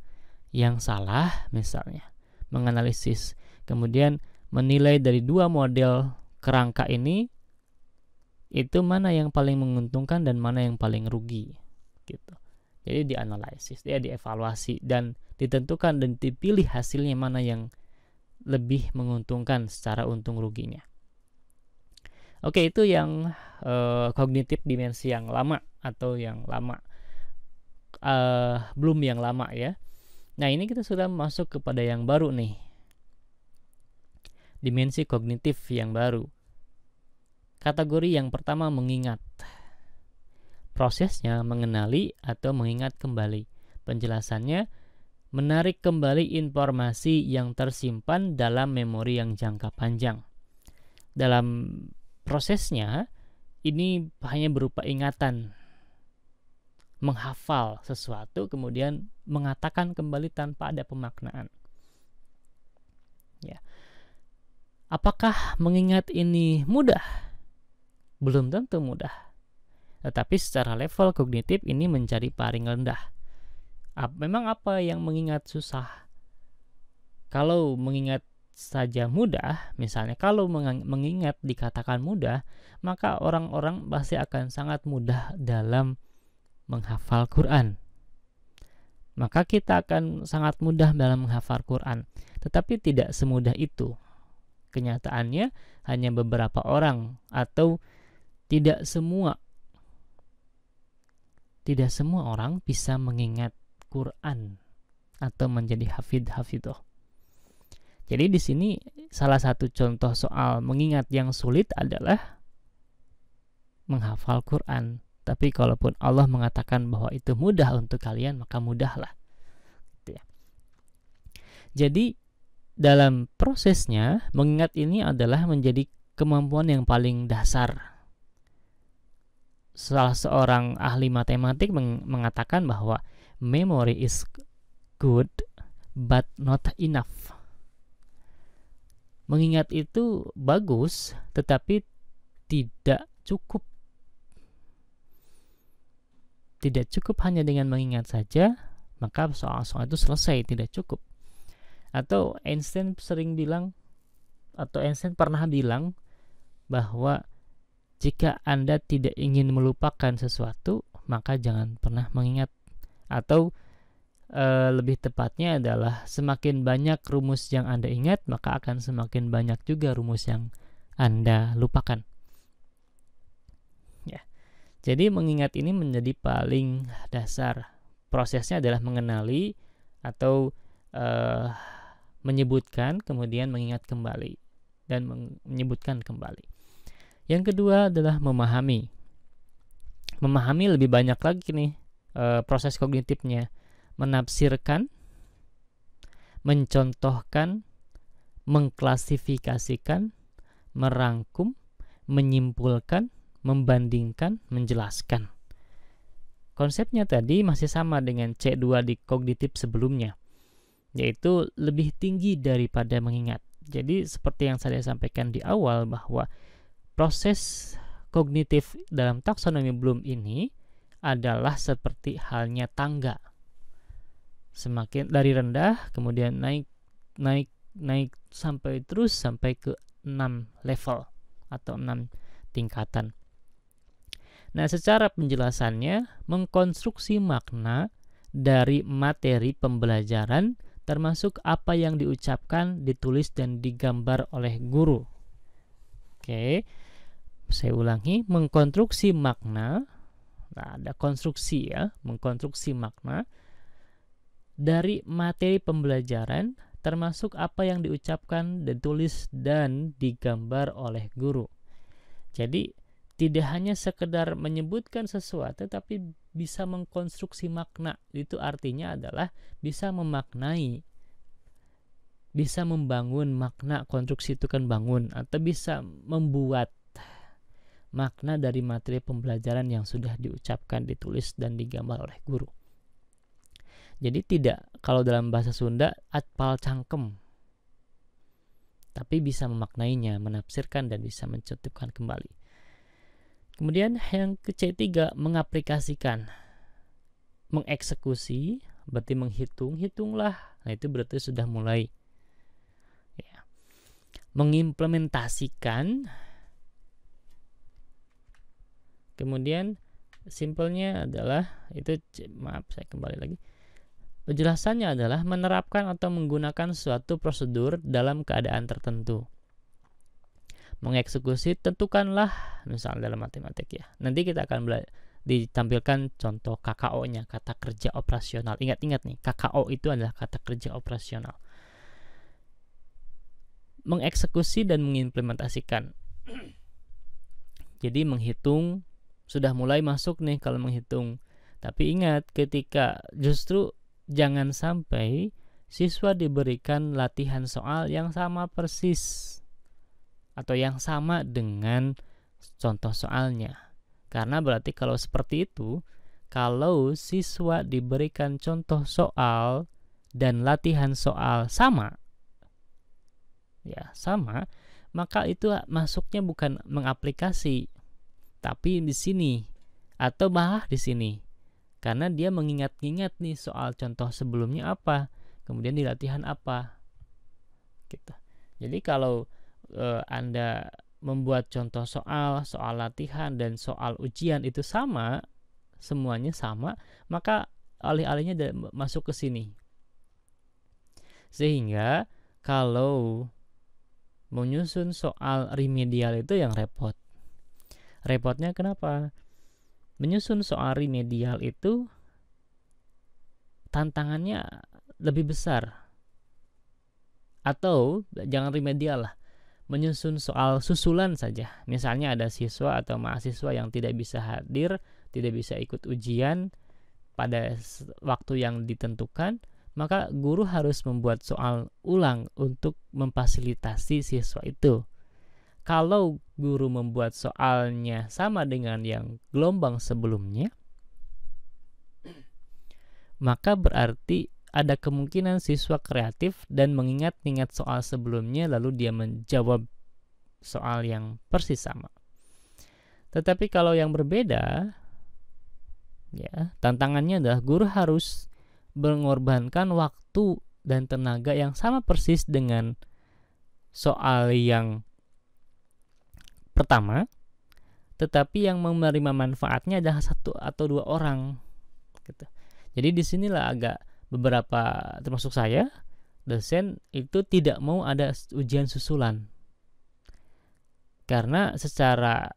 Speaker 1: yang salah, misalnya menganalisis, kemudian menilai dari 2 model kerangka ini itu mana yang paling menguntungkan dan mana yang paling rugi gitu. Jadi dianalisis, dievaluasi dan ditentukan dan dipilih hasilnya mana yang lebih menguntungkan secara untung ruginya. Oke, itu yang kognitif dimensi yang lama atau yang lama, belum yang lama ya. Nah, ini kita sudah masuk kepada yang baru nih, dimensi kognitif yang baru. Kategori yang pertama, mengingat. Prosesnya mengenali atau mengingat kembali. Penjelasannya, menarik kembali informasi yang tersimpan dalam memori yang jangka panjang. Dalam prosesnya, ini hanya berupa ingatan, menghafal sesuatu, kemudian mengatakan kembali tanpa ada pemaknaan. Ya. Apakah mengingat ini mudah? Belum tentu mudah. Tetapi secara level kognitif ini menjadi paling rendah. Memang apa yang mengingat susah? Kalau mengingat saja mudah, misalnya kalau mengingat dikatakan mudah, maka orang-orang pasti akan sangat mudah dalam menghafal Quran. Maka kita akan sangat mudah dalam menghafal Quran. Tetapi tidak semudah itu. Kenyataannya hanya beberapa orang atau tidak semua orang bisa mengingat Quran atau menjadi hafidh-hafidhoh. Jadi di sini salah satu contoh soal mengingat yang sulit adalah menghafal Quran. Tapi kalaupun Allah mengatakan bahwa itu mudah untuk kalian, maka mudahlah. Gitu ya. Jadi dalam prosesnya mengingat ini adalah menjadi kemampuan yang paling dasar. Salah seorang ahli matematik mengatakan bahwa memory is good but not enough. Mengingat itu bagus, tetapi tidak cukup. Tidak cukup hanya dengan mengingat saja, maka soal-soal itu selesai, tidak cukup. Atau Einstein pernah bilang bahwa jika Anda tidak ingin melupakan sesuatu, maka jangan pernah mengingat. Atau lebih tepatnya adalah semakin banyak rumus yang Anda ingat, maka akan semakin banyak juga rumus yang Anda lupakan. Ya. Jadi mengingat ini menjadi paling dasar. Prosesnya adalah mengenali atau menyebutkan, kemudian mengingat kembali dan menyebutkan kembali. Yang kedua adalah memahami. Memahami lebih banyak lagi nih proses kognitifnya. Menafsirkan, mencontohkan, mengklasifikasikan, merangkum, menyimpulkan, membandingkan, menjelaskan. Konsepnya tadi masih sama dengan C2 di kognitif sebelumnya, yaitu lebih tinggi daripada mengingat. Jadi seperti yang saya sampaikan di awal bahwa proses kognitif dalam taksonomi Bloom ini adalah seperti halnya tangga. Semakin dari rendah kemudian naik sampai ke 6 level atau 6 tingkatan. Nah, secara penjelasannya, mengkonstruksi makna dari materi pembelajaran termasuk apa yang diucapkan, ditulis, dan digambar oleh guru. Oke, saya ulangi, mengkonstruksi makna. Nah, ada konstruksi ya, mengkonstruksi makna dari materi pembelajaran termasuk apa yang diucapkan, ditulis, dan digambar oleh guru. Jadi tidak hanya sekedar menyebutkan sesuatu, tapi bisa mengkonstruksi makna. Itu artinya adalah bisa memaknai, bisa membangun makna. Konstruksi itu kan bangun, atau bisa membuat makna dari materi pembelajaran yang sudah diucapkan, ditulis, dan digambar oleh guru. Jadi tidak, kalau dalam bahasa Sunda, atpal cangkem, tapi bisa memaknainya, menafsirkan, dan bisa mencetupkan kembali. Kemudian yang C3, mengaplikasikan. Mengeksekusi berarti menghitung, hitunglah. Nah, itu berarti sudah mulai. Ya. Mengimplementasikan. Kemudian simpelnya adalah itu, maaf saya kembali lagi. Penjelasannya adalah menerapkan atau menggunakan suatu prosedur dalam keadaan tertentu. Mengeksekusi, tentukanlah, misalnya dalam matematik ya. Nanti kita akan ditampilkan contoh KKO-nya, kata kerja operasional. Ingat-ingat nih, KKO itu adalah kata kerja operasional. Mengeksekusi dan mengimplementasikan. Jadi menghitung, sudah mulai masuk nih kalau menghitung. Tapi ingat, ketika justru jangan sampai siswa diberikan latihan soal yang sama persis atau yang sama dengan contoh soalnya. Karena berarti kalau seperti itu, kalau siswa diberikan contoh soal dan latihan soal sama, ya sama, maka itu masuknya bukan mengaplikasi, tapi di sini atau malah di sini. Karena dia mengingat-ingat nih soal contoh sebelumnya apa, kemudian di latihan apa. Gitu. Jadi kalau Anda membuat contoh soal latihan, dan soal ujian itu sama, semuanya sama, maka alih-alihnya masuk ke sini. Sehingga kalau menyusun soal remedial itu yang repot. Repotnya kenapa? Menyusun soal remedial itu tantangannya lebih besar. Atau jangan remedial lah, menyusun soal susulan saja. Misalnya ada siswa atau mahasiswa yang tidak bisa hadir, tidak bisa ikut ujian pada waktu yang ditentukan, maka guru harus membuat soal ulang untuk memfasilitasi siswa itu. Kalau guru membuat soalnya sama dengan yang gelombang sebelumnya, maka berarti ada kemungkinan siswa kreatif dan mengingat-ingat soal sebelumnya, lalu dia menjawab soal yang persis sama. Tetapi kalau yang berbeda, ya, tantangannya adalah guru harus mengorbankan waktu dan tenaga yang sama persis dengan soal yang pertama, tetapi yang menerima manfaatnya adalah 1 atau 2 orang. Gitu. Jadi disinilah agak beberapa, termasuk saya, dosen itu tidak mau ada ujian susulan. Karena secara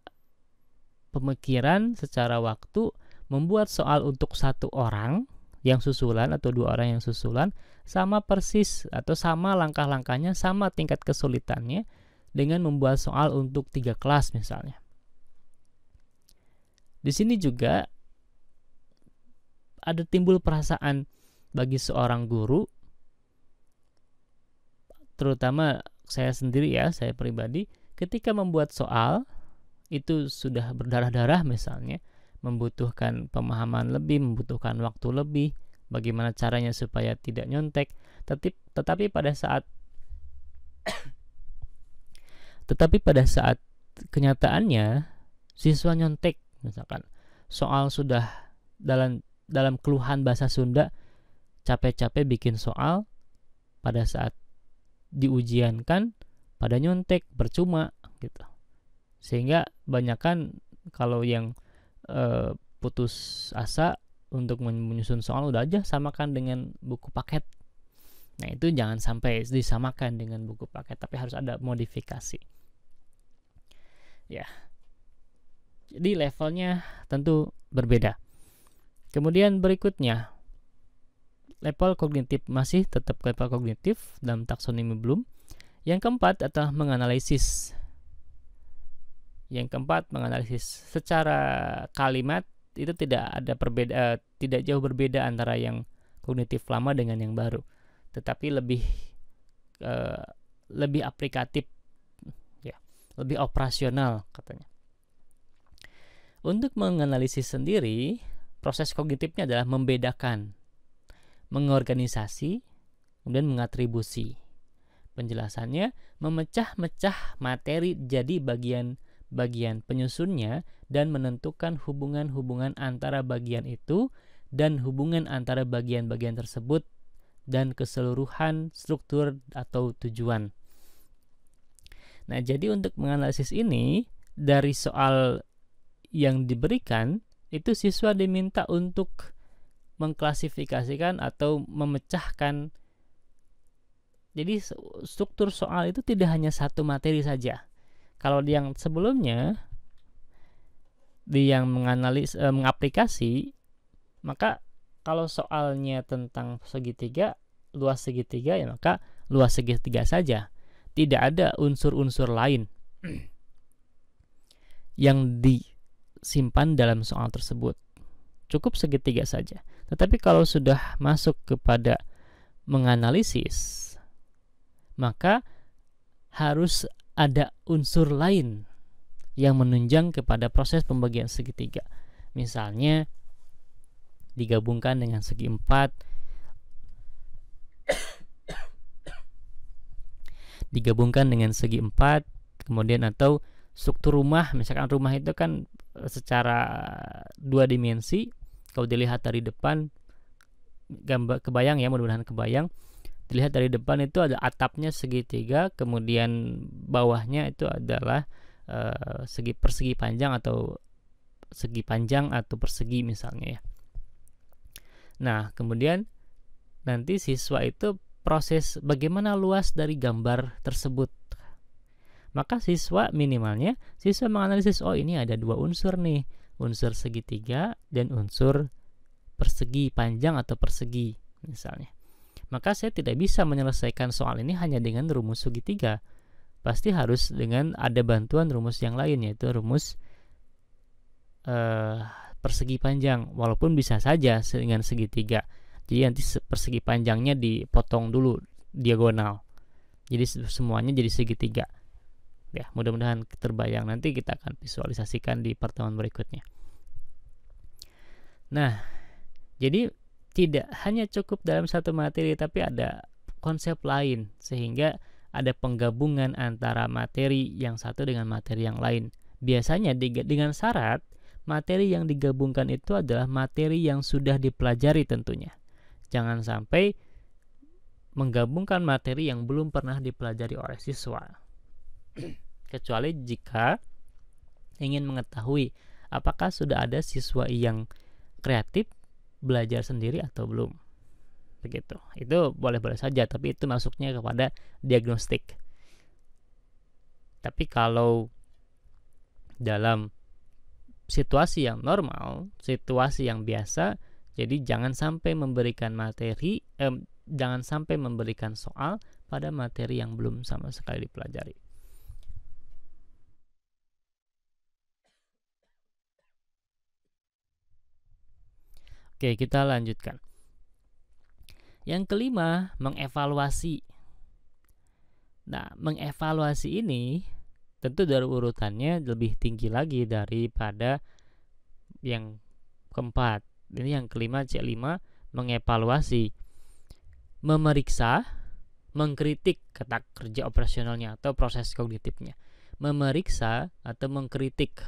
Speaker 1: pemikiran, secara waktu, membuat soal untuk 1 orang yang susulan atau 2 orang yang susulan sama persis atau sama langkah-langkahnya, sama tingkat kesulitannya dengan membuat soal untuk 3 kelas misalnya. Di sini juga ada timbul perasaan bagi seorang guru, terutama saya sendiri ya, saya pribadi, ketika membuat soal itu sudah berdarah-darah misalnya, membutuhkan pemahaman lebih, membutuhkan waktu lebih, bagaimana caranya supaya tidak nyontek, tetapi pada saat kenyataannya siswa nyontek, misalkan soal sudah dalam keluhan bahasa Sunda, capek-capek bikin soal, pada saat diujiankan pada nyontek, percuma gitu. Sehingga banyakan kalau yang putus asa untuk menyusun soal, udah aja samakan dengan buku paket. Nah, itu jangan sampai disamakan dengan buku paket, tapi harus ada modifikasi. Ya. Jadi levelnya tentu berbeda. Kemudian berikutnya, level kognitif, masih tetap level kognitif dalam taksonomi Bloom. Yang keempat adalah menganalisis. Yang keempat, menganalisis secara kalimat itu tidak ada tidak jauh berbeda antara yang kognitif lama dengan yang baru, tetapi lebih aplikatif, ya, lebih operasional katanya. Untuk menganalisis sendiri, proses kognitifnya adalah membedakan, mengorganisasi, kemudian mengatribusi. Penjelasannya, memecah-mecah materi jadi bagian penyusunnya dan menentukan hubungan-hubungan antara bagian itu dan hubungan antara bagian-bagian tersebut dan keseluruhan struktur atau tujuan. Nah, jadi untuk menganalisis ini, dari soal yang diberikan itu siswa diminta untuk mengklasifikasikan atau memecahkan. Jadi struktur soal itu tidak hanya satu materi saja. Kalau di yang sebelumnya, di yang mengaplikasi, maka kalau soalnya tentang segitiga, luas segitiga, ya maka luas segitiga saja. Tidak ada unsur-unsur lain yang disimpan dalam soal tersebut. Cukup segitiga saja. Tetapi kalau sudah masuk kepada menganalisis, maka harus ada unsur lain yang menunjang kepada proses pembagian segitiga. Misalnya digabungkan dengan segi 4, digabungkan dengan segi 4, kemudian atau struktur rumah, misalkan rumah itu kan secara 2 dimensi, kalau dilihat dari depan, gambar kebayang ya, mudah-mudahan kebayang. Dilihat dari depan itu ada atapnya segitiga, kemudian bawahnya itu adalah persegi panjang atau segi panjang atau persegi misalnya ya. Nah, kemudian nanti siswa itu proses bagaimana luas dari gambar tersebut. Maka siswa minimalnya menganalisis, oh ini ada 2 unsur nih, unsur segitiga dan unsur persegi panjang atau persegi misalnya. Maka saya tidak bisa menyelesaikan soal ini hanya dengan rumus segitiga. Pasti harus dengan ada bantuan rumus yang lain, yaitu rumus persegi panjang, walaupun bisa saja dengan segitiga. Jadi nanti persegi panjangnya dipotong dulu diagonal, jadi semuanya jadi segitiga. Ya, mudah-mudahan terbayang. Nanti kita akan visualisasikan di pertemuan berikutnya. Nah, jadi tidak hanya cukup dalam satu materi, tapi ada konsep lain, sehingga ada penggabungan antara materi yang satu dengan materi yang lain. Biasanya dengan syarat materi yang digabungkan itu adalah materi yang sudah dipelajari tentunya. Jangan sampai menggabungkan materi yang belum pernah dipelajari oleh siswa. Kecuali jika ingin mengetahui apakah sudah ada siswa yang kreatif belajar sendiri atau belum. Begitu. Itu boleh-boleh saja, tapi itu masuknya kepada diagnostik. Tapi kalau dalam situasi yang normal, situasi yang biasa, jadi jangan sampai memberikan materi, jangan sampai memberikan soal pada materi yang belum sama sekali dipelajari. Oke, kita lanjutkan. Yang kelima, mengevaluasi. Nah, mengevaluasi ini tentu dari urutannya lebih tinggi lagi daripada yang keempat. Ini yang kelima, C5, mengevaluasi. Memeriksa, mengkritik kata kerja operasionalnya atau proses kognitifnya. Memeriksa atau mengkritik.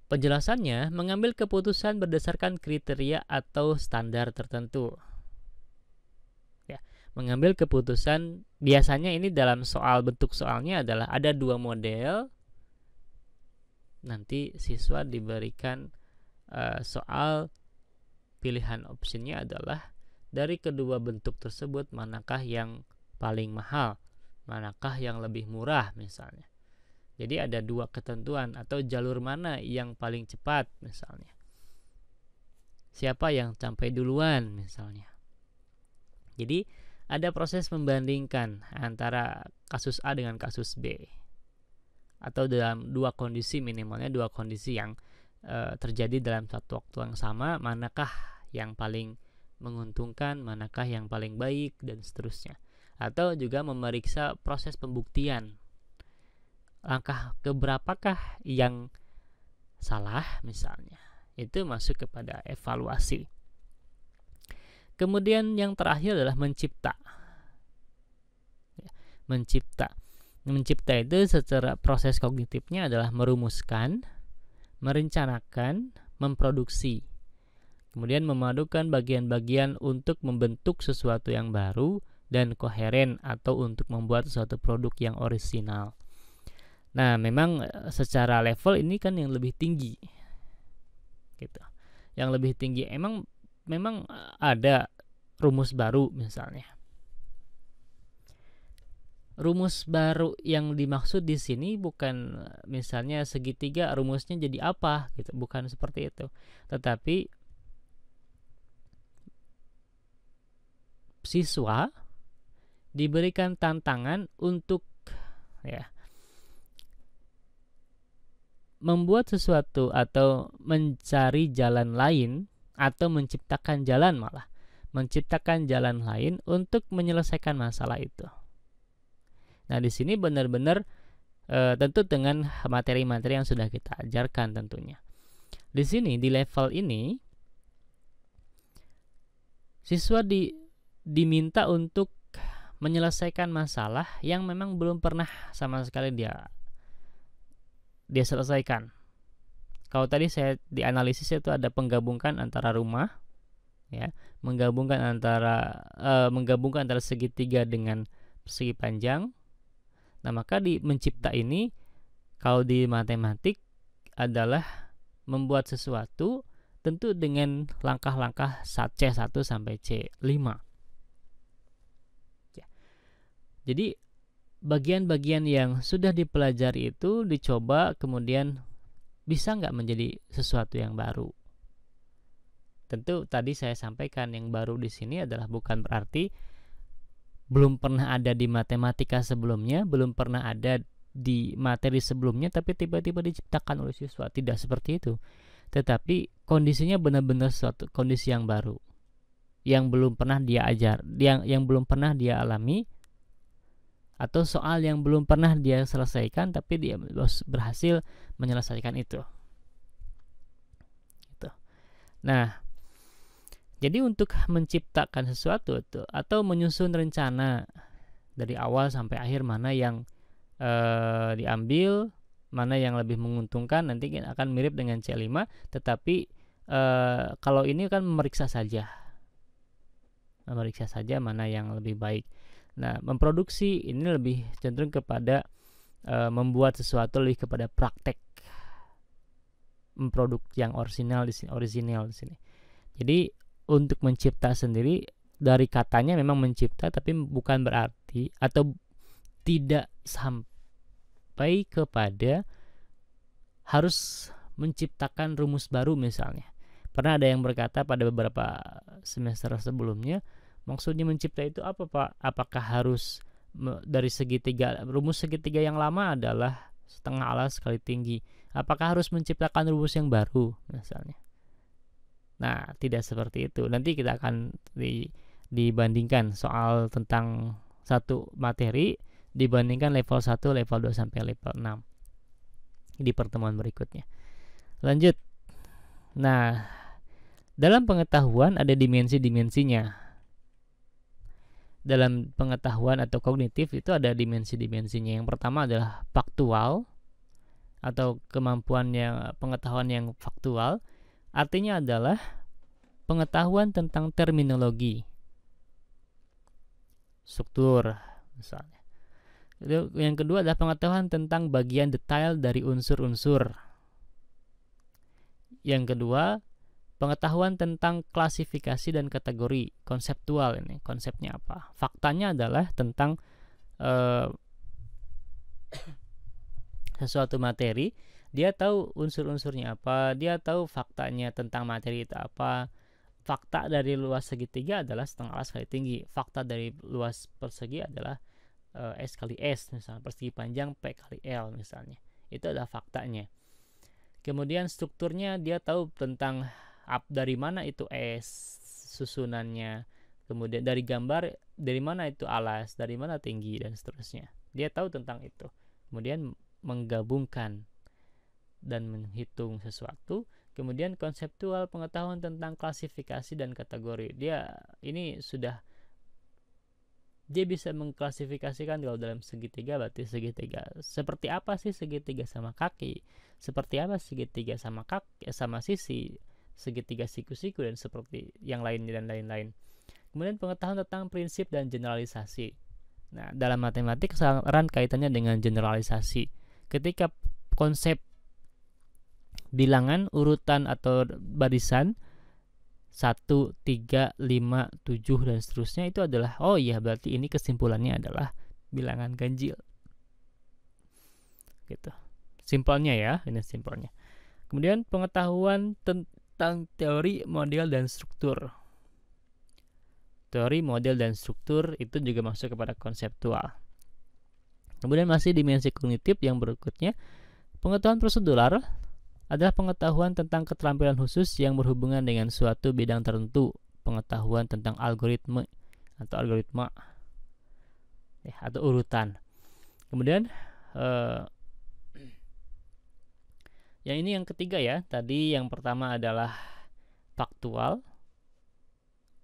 Speaker 1: Penjelasannya, mengambil keputusan berdasarkan kriteria atau standar tertentu. Ya, mengambil keputusan biasanya ini dalam soal, bentuk soalnya adalah ada dua model. Nanti siswa diberikan soal pilihan opsinya adalah dari kedua bentuk tersebut manakah yang paling mahal, manakah yang lebih murah misalnya. Jadi ada dua ketentuan atau jalur mana yang paling cepat misalnya. Siapa yang sampai duluan misalnya. Jadi ada proses membandingkan antara kasus A dengan kasus B. Atau dalam dua kondisi, minimalnya dua kondisi yang terjadi dalam satu waktu yang sama, manakah yang paling menguntungkan, manakah yang paling baik, dan seterusnya. Atau juga memeriksa proses pembuktian. Langkah keberapakah yang salah misalnya. Itu masuk kepada evaluasi. Kemudian yang terakhir adalah mencipta. Mencipta itu secara proses kognitifnya adalah merumuskan, merencanakan, memproduksi. Kemudian memadukan bagian-bagian untuk membentuk sesuatu yang baru dan koheren atau untuk membuat suatu produk yang orisinal. Nah, memang secara level ini kan yang lebih tinggi, gitu. Yang lebih tinggi memang ada rumus baru misalnya. Rumus baru yang dimaksud di sini bukan misalnya segitiga rumusnya jadi apa, gitu. Bukan seperti itu. Tetapi siswa diberikan tantangan untuk membuat sesuatu atau mencari jalan lain atau menciptakan jalan lain untuk menyelesaikan masalah itu. Nah, di sini benar-benar tentu dengan materi-materi yang sudah kita ajarkan tentunya. Di sini di level ini siswa diminta untuk menyelesaikan masalah yang memang belum pernah sama sekali dia selesaikan. Kalau tadi saya di analisis itu ada penggabungkan antara rumah, menggabungkan antara segitiga dengan persegi panjang. Nah, maka di mencipta ini kalau di matematik adalah membuat sesuatu tentu dengan langkah-langkah C1 sampai C5. Jadi bagian-bagian yang sudah dipelajari itu dicoba kemudian bisa nggak menjadi sesuatu yang baru. Tentu tadi saya sampaikan yang baru di sini adalah bukan berarti belum pernah ada di matematika sebelumnya, belum pernah ada di materi sebelumnya, tapi tiba-tiba diciptakan oleh siswa. Tidak seperti itu. Tetapi kondisinya benar-benar suatu kondisi yang baru, yang belum pernah dia yang belum pernah dia alami, atau soal yang belum pernah dia selesaikan tapi dia berhasil menyelesaikan itu. Nah, jadi untuk menciptakan sesuatu itu atau menyusun rencana dari awal sampai akhir mana yang diambil, mana yang lebih menguntungkan, nanti akan mirip dengan C5, tetapi kalau ini kan memeriksa saja mana yang lebih baik. Nah, memproduksi ini lebih cenderung kepada membuat sesuatu lebih kepada praktek, memproduk yang orisinal di sini. Jadi untuk mencipta sendiri dari katanya memang mencipta, tapi bukan berarti atau tidak sampai kepada harus menciptakan rumus baru misalnya. Pernah ada yang berkata pada beberapa semester sebelumnya, maksudnya mencipta itu apa, Pak? Apakah harus dari segitiga, rumus segitiga yang lama adalah setengah alas kali tinggi. Apakah harus menciptakan rumus yang baru misalnya? Nah, tidak seperti itu. Nanti kita akan dibandingkan soal tentang satu materi, dibandingkan level 1, level 2 sampai level 6 di pertemuan berikutnya. Lanjut. Nah, dalam pengetahuan ada dimensi-dimensinya. Dalam pengetahuan atau kognitif itu ada dimensi-dimensinya. Yang pertama adalah faktual, atau kemampuan yang pengetahuan yang faktual artinya adalah pengetahuan tentang terminologi, struktur misalnya. Yang kedua adalah pengetahuan tentang bagian detail dari unsur-unsur. Yang kedua, pengetahuan tentang klasifikasi dan kategori, konseptual. Ini konsepnya apa? Faktanya adalah tentang sesuatu materi, dia tahu unsur-unsurnya apa, dia tahu faktanya tentang materi itu apa. Fakta dari luas segitiga adalah setengah alas kali tinggi. Fakta dari luas persegi adalah S kali S, misalnya persegi panjang P kali L misalnya. Itu adalah faktanya. Kemudian strukturnya dia tahu tentang dari mana itu S susunannya, kemudian dari gambar dari mana itu alas, dari mana tinggi dan seterusnya. Dia tahu tentang itu. Kemudian menggabungkan dan menghitung sesuatu. Kemudian konseptual, pengetahuan tentang klasifikasi dan kategori. Dia bisa mengklasifikasikan kalau dalam segitiga berarti segitiga seperti apa sih segitiga sama kaki, seperti apa segitiga sama kaki sama sisi, segitiga siku-siku dan seperti yang lainnya dan lain-lain. Kemudian pengetahuan tentang prinsip dan generalisasi. Nah, dalam matematik erat kaitannya dengan generalisasi. Ketika konsep bilangan, urutan atau barisan 1, 3, 5, 7 dan seterusnya itu adalah berarti ini kesimpulannya adalah bilangan ganjil. Gitu. Simpelnya ya, ini simpelnya. Kemudian pengetahuan tentang teori, model dan struktur. Teori, model dan struktur itu juga masuk kepada konseptual. Kemudian masih dimensi kognitif yang berikutnya, pengetahuan prosedural adalah pengetahuan tentang keterampilan khusus yang berhubungan dengan suatu bidang tertentu, pengetahuan tentang algoritma atau urutan. Kemudian yang ketiga ya, tadi yang pertama adalah faktual,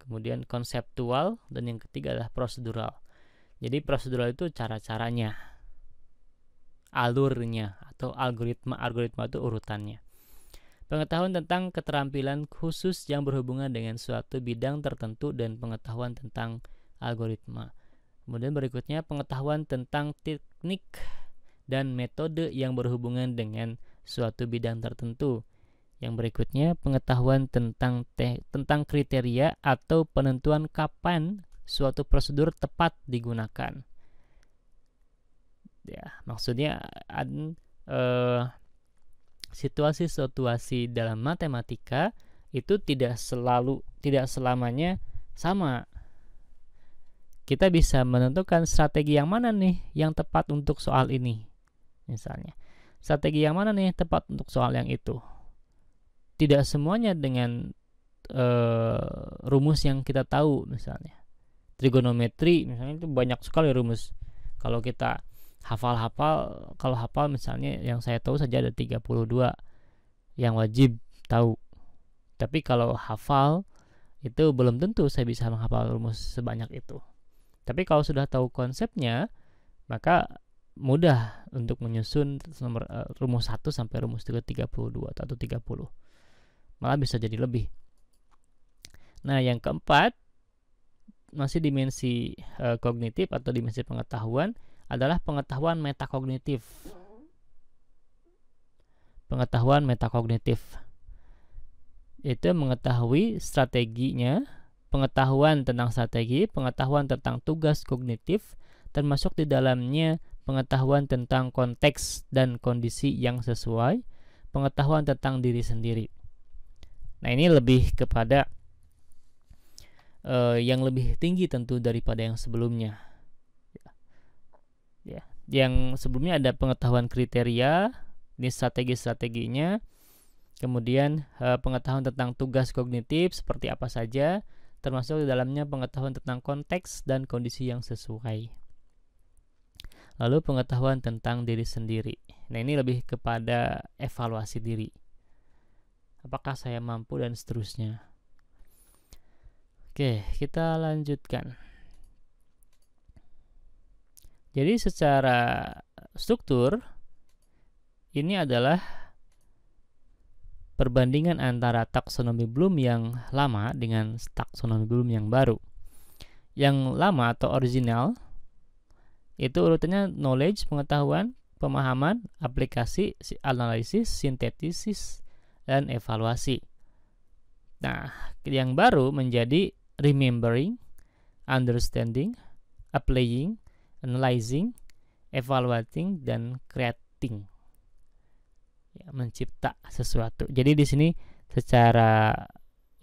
Speaker 1: kemudian konseptual, dan yang ketiga adalah prosedural. Jadi prosedural itu cara-caranya, alurnya, atau algoritma itu urutannya. Pengetahuan tentang keterampilan khusus yang berhubungan dengan suatu bidang tertentu dan pengetahuan tentang algoritma. Kemudian berikutnya pengetahuan tentang teknik dan metode yang berhubungan dengan suatu bidang tertentu. Yang berikutnya pengetahuan tentang kriteria atau penentuan kapan suatu prosedur tepat digunakan. Ya, maksudnya situasi-situasi dalam matematika itu tidak selamanya sama. Kita bisa menentukan strategi yang mana nih yang tepat untuk soal ini. Misalnya, strategi yang mana nih tepat untuk soal yang itu. Tidak semuanya dengan rumus yang kita tahu. Misalnya trigonometri misalnya itu banyak sekali rumus. Kalau kita hafal misalnya yang saya tahu saja ada 32 yang wajib tahu. Tapi kalau hafal itu belum tentu saya bisa menghafal rumus sebanyak itu. Tapi kalau sudah tahu konsepnya, maka mudah untuk menyusun rumus 1 sampai rumus 32 atau 30. Malah bisa jadi lebih. Nah, yang keempat masih dimensi kognitif atau dimensi pengetahuan adalah pengetahuan metakognitif. Pengetahuan metakognitif itu mengetahui strateginya, pengetahuan tentang strategi, pengetahuan tentang tugas kognitif, termasuk di dalamnya pengetahuan tentang konteks dan kondisi yang sesuai, pengetahuan tentang diri sendiri. Nah, ini lebih kepada yang lebih tinggi tentu daripada yang sebelumnya. Ya, yang sebelumnya ada pengetahuan kriteria, ini strategi-strateginya. Kemudian pengetahuan tentang tugas kognitif seperti apa saja, termasuk di dalamnya pengetahuan tentang konteks dan kondisi yang sesuai. Lalu pengetahuan tentang diri sendiri. Nah, ini lebih kepada evaluasi diri. Apakah saya mampu dan seterusnya. Oke, kita lanjutkan. Jadi secara struktur ini adalah perbandingan antara taksonomi Bloom yang lama dengan taksonomi Bloom yang baru. Yang lama atau original itu urutannya knowledge, pengetahuan, pemahaman, aplikasi, analisis, sintesis, dan evaluasi. Nah, yang baru menjadi remembering, understanding, applying, analyzing, evaluating, dan creating. Ya, mencipta sesuatu. Jadi di sini secara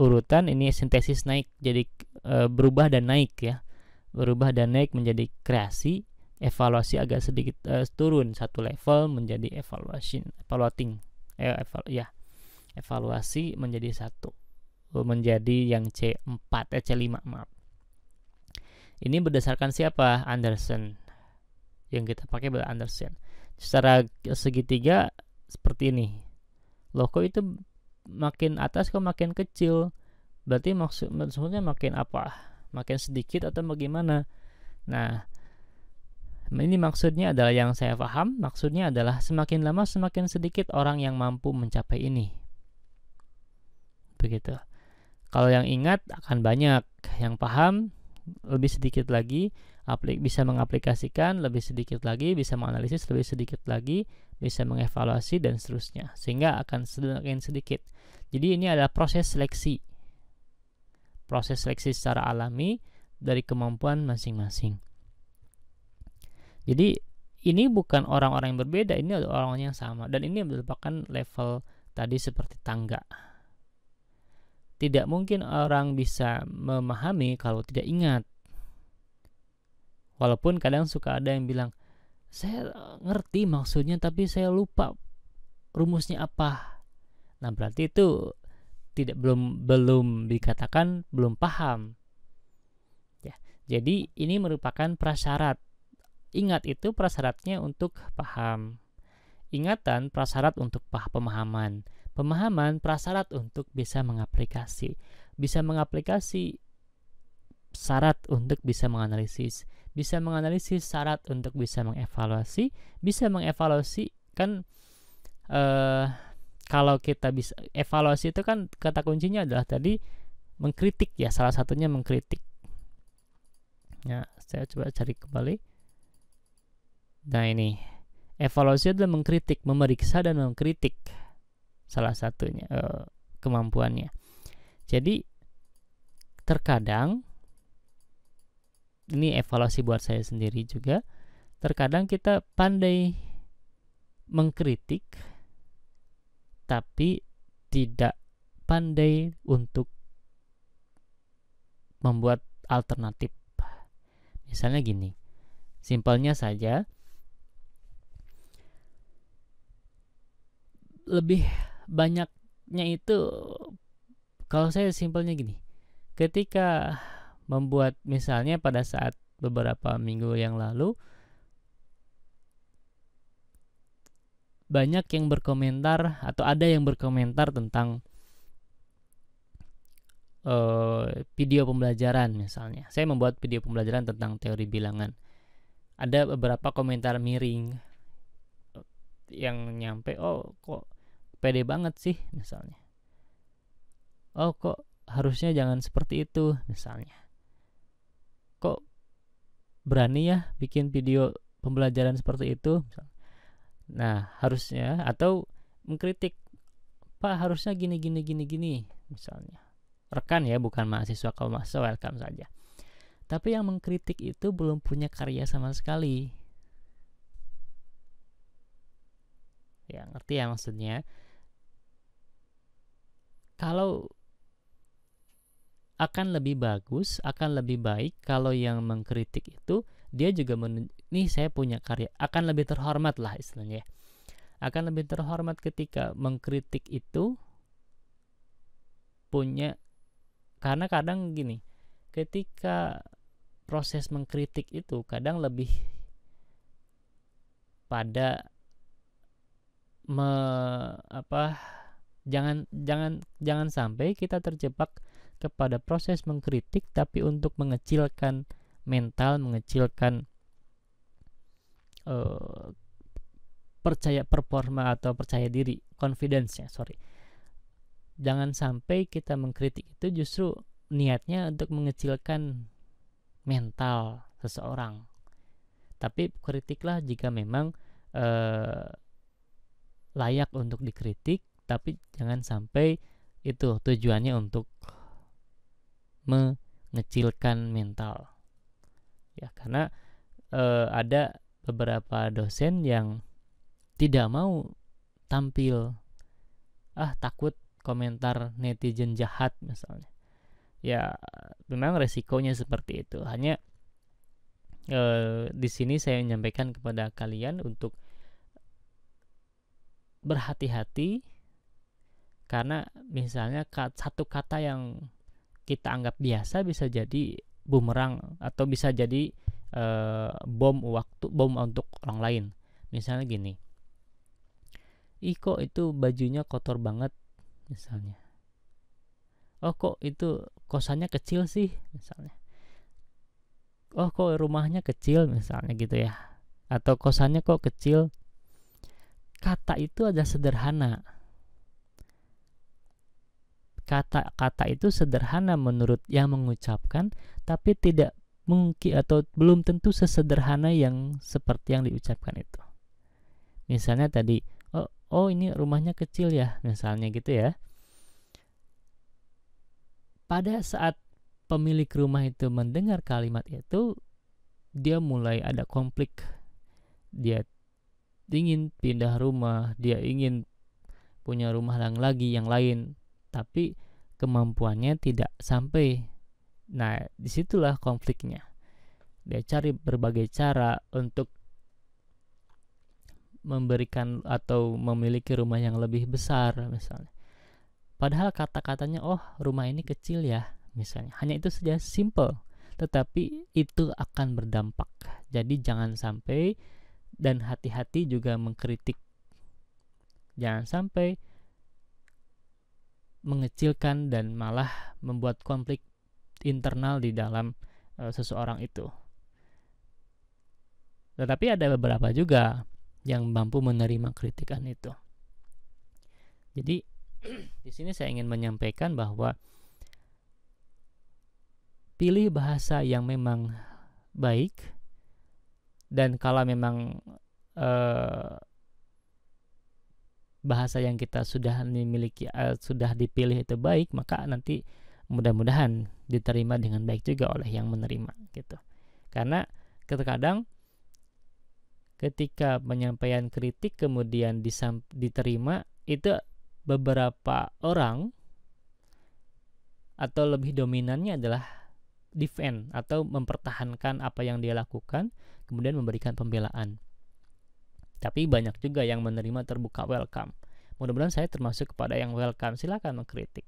Speaker 1: urutan ini sintesis naik, jadi berubah dan naik ya. Berubah dan naik menjadi kreasi, evaluasi agak sedikit turun satu level menjadi evaluasi menjadi satu, menjadi yang C5 maaf. Ini berdasarkan siapa? Anderson. Yang kita pakai adalah Anderson. Secara segitiga seperti ini. Loh, kok itu makin atas kok makin kecil? Berarti maksudnya makin apa? Makin sedikit atau bagaimana? Nah, ini maksudnya adalah yang saya paham, maksudnya adalah semakin lama semakin sedikit orang yang mampu mencapai ini. Begitu. Kalau yang ingat akan banyak, yang paham lebih sedikit lagi, bisa mengaplikasikan lebih sedikit lagi, bisa menganalisis lebih sedikit lagi, bisa mengevaluasi dan seterusnya, sehingga akan semakin sedikit. Jadi ini adalah proses seleksi secara alami dari kemampuan masing-masing. Jadi ini bukan orang-orang yang berbeda, ini adalah orang yang sama, dan ini merupakan level tadi seperti tangga. Tidak mungkin orang bisa memahami kalau tidak ingat. Walaupun kadang suka ada yang bilang, saya ngerti maksudnya tapi saya lupa rumusnya apa. Nah, berarti itu belum dikatakan belum paham. Ya, jadi ini merupakan prasyarat. Ingat itu prasyaratnya untuk paham. Ingatan prasyarat untuk pemahaman. Pemahaman prasyarat untuk bisa mengaplikasi. Bisa mengaplikasi syarat untuk bisa menganalisis. Bisa menganalisis syarat untuk bisa mengevaluasi. Bisa mengevaluasi kan kalau kita bisa evaluasi itu kan kata kuncinya adalah tadi mengkritik ya, salah satunya mengkritik. Nah, saya coba cari kembali. Nah, ini evaluasi adalah mengkritik, memeriksa dan mengkritik. Salah satunya kemampuannya. Jadi terkadang ini evaluasi buat saya sendiri juga. Terkadang kita pandai mengkritik tapi tidak pandai untuk membuat alternatif. Misalnya gini, simpelnya saja, lebih banyaknya itu, kalau saya simpelnya gini, ketika membuat, misalnya pada saat beberapa minggu yang lalu banyak yang berkomentar atau ada yang berkomentar tentang video pembelajaran. Misalnya saya membuat video pembelajaran tentang teori bilangan, ada beberapa komentar miring yang nyampe, oh kok pede banget sih misalnya, oh kok harusnya jangan seperti itu misalnya, kok berani ya bikin video pembelajaran seperti itu misalnya. Nah, harusnya, atau mengkritik, Pak harusnya gini misalnya. Rekan ya, bukan mahasiswa. Kalau mahasiswa welcome saja. Tapi yang mengkritik itu belum punya karya sama sekali. Ya, ngerti ya maksudnya. Kalau akan lebih bagus, akan lebih baik kalau yang mengkritik itu dia juga nih saya punya karya, akan lebih terhormat lah istilahnya. Akan lebih terhormat ketika mengkritik itu punya, karena kadang gini, ketika proses mengkritik itu kadang lebih pada jangan sampai kita terjebak kepada proses mengkritik tapi untuk mengecilkan mental, mengecilkan performa atau percaya diri, confidence-nya, sorry. Jangan sampai kita mengkritik itu justru niatnya untuk mengecilkan mental seseorang. Tapi kritiklah jika memang layak untuk dikritik, tapi jangan sampai itu tujuannya untuk mengecilkan mental. Ya, karena ada beberapa dosen yang tidak mau tampil, takut komentar netizen jahat misalnya. Ya, memang resikonya seperti itu. Hanya di sini saya menyampaikan kepada kalian untuk berhati-hati, karena misalnya satu kata yang kita anggap biasa bisa jadi bumerang atau bisa jadi bom untuk orang lain. Misalnya gini, kok itu bajunya kotor banget misalnya. Kok itu kosannya kecil sih misalnya. Kok rumahnya kecil misalnya gitu ya. Atau kosannya kok kecil. Kata itu ada sederhana. Kata-kata itu sederhana menurut yang mengucapkan, tapi tidak mungkin atau belum tentu sesederhana yang seperti yang diucapkan itu. Misalnya tadi, ini rumahnya kecil ya, misalnya gitu ya. Pada saat pemilik rumah itu mendengar kalimat itu, dia mulai ada konflik. Dia ingin pindah rumah, dia ingin punya rumah yang lain, tapi kemampuannya tidak sampai. Nah, disitulah konfliknya. Dia cari berbagai cara untuk memberikan atau memiliki rumah yang lebih besar misalnya. Padahal kata-katanya, rumah ini kecil ya misalnya. Hanya itu saja, simple. Tetapi itu akan berdampak. Jadi jangan sampai, dan hati-hati juga mengkritik. Jangan sampai mengecilkan dan malah membuat konflik internal di dalam seseorang itu. Tetapi ada beberapa juga yang mampu menerima kritikan itu. Jadi di sini saya ingin menyampaikan bahwa pilih bahasa yang memang baik, dan kalau memang bahasa yang kita sudah dimiliki, sudah dipilih itu baik, maka nanti mudah-mudahan diterima dengan baik juga oleh yang menerima gitu. Karena terkadang ketika penyampaian kritik kemudian diterima, itu beberapa orang atau lebih dominannya adalah defend atau mempertahankan apa yang dia lakukan, kemudian memberikan pembelaan. Tapi banyak juga yang menerima terbuka, welcome. Mudah-mudahan saya termasuk kepada yang welcome, silakan mengkritik.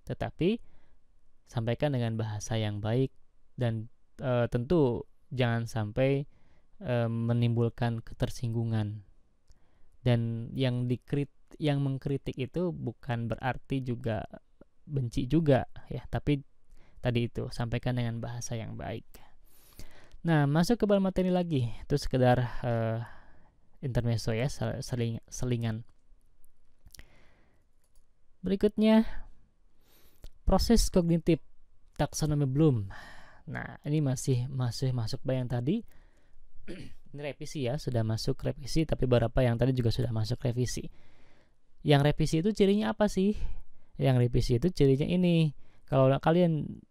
Speaker 1: Tetapi sampaikan dengan bahasa yang baik, dan tentu jangan sampai menimbulkan ketersinggungan. Dan yang mengkritik itu bukan berarti juga benci juga ya, tapi tadi itu sampaikan dengan bahasa yang baik. Nah, masuk ke materi lagi, itu sekedar intermezzo ya, selingan. Berikutnya, proses kognitif taksonomi Bloom. Nah, ini masih masuk yang tadi. Ini revisi ya, sudah masuk revisi, tapi beberapa yang tadi juga sudah masuk revisi. Yang revisi itu cirinya apa sih? Yang revisi itu cirinya ini. Kalau kalian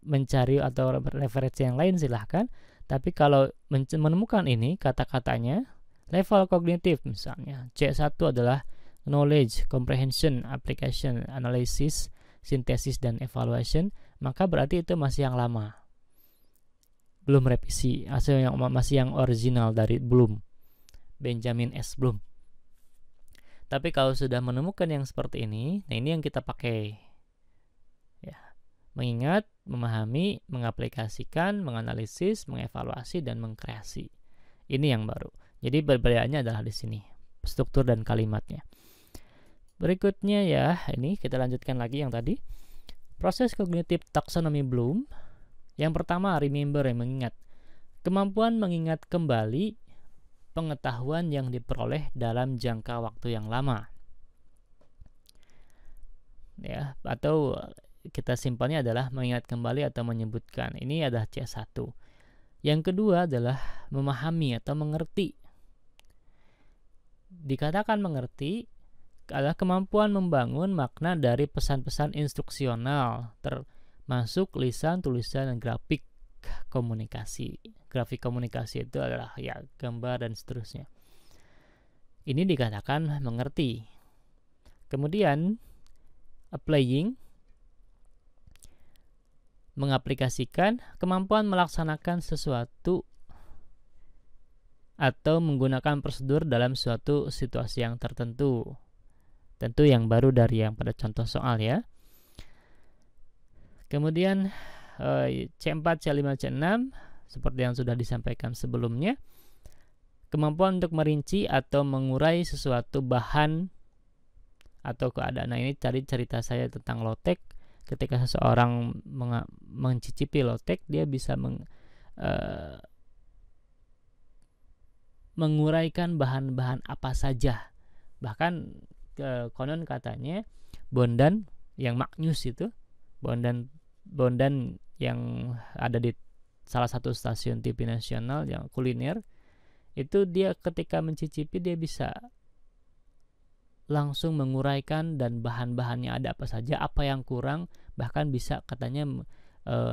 Speaker 1: mencari atau referensi yang lain silahkan. Tapi kalau menemukan ini kata-katanya, level kognitif misalnya C1 adalah knowledge, comprehension, application, analysis, synthesis, dan evaluation, maka berarti itu masih yang lama, belum revisi, masih yang original dari Bloom, Benjamin S. Bloom. Tapi kalau sudah menemukan yang seperti ini, nah ini yang kita pakai ya. Mengingat, memahami, mengaplikasikan, menganalisis, mengevaluasi, dan mengkreasi. Ini yang baru. Jadi perbedaannya adalah di sini, struktur dan kalimatnya. Berikutnya ya, ini kita lanjutkan lagi yang tadi. Proses kognitif taksonomi Bloom. Yang pertama, remember, yang mengingat. Kemampuan mengingat kembali pengetahuan yang diperoleh dalam jangka waktu yang lama. Ya, atau kita simpelnya adalah mengingat kembali atau menyebutkan. Ini adalah C1. Yang kedua adalah memahami atau mengerti. Dikatakan mengerti adalah kemampuan membangun makna dari pesan-pesan instruksional, termasuk lisan, tulisan, dan grafik komunikasi. Grafik komunikasi itu adalah ya gambar dan seterusnya. Ini dikatakan mengerti. Kemudian applying, mengaplikasikan, kemampuan melaksanakan sesuatu atau menggunakan prosedur dalam suatu situasi yang tertentu. Tentu yang baru dari yang pada contoh soal ya. Kemudian C4, C5, C6 seperti yang sudah disampaikan sebelumnya, kemampuan untuk merinci atau mengurai sesuatu bahan atau keadaan. Nah, ini tadi cerita saya tentang lotek. Ketika seseorang mencicipi lotek, dia bisa menguraikan bahan-bahan apa saja. Bahkan konon katanya bondan yang maknyus itu, bondan yang ada di salah satu stasiun TV nasional yang kuliner, itu dia ketika mencicipi dia bisa langsung menguraikan dan bahan-bahannya ada apa saja, apa yang kurang, bahkan bisa katanya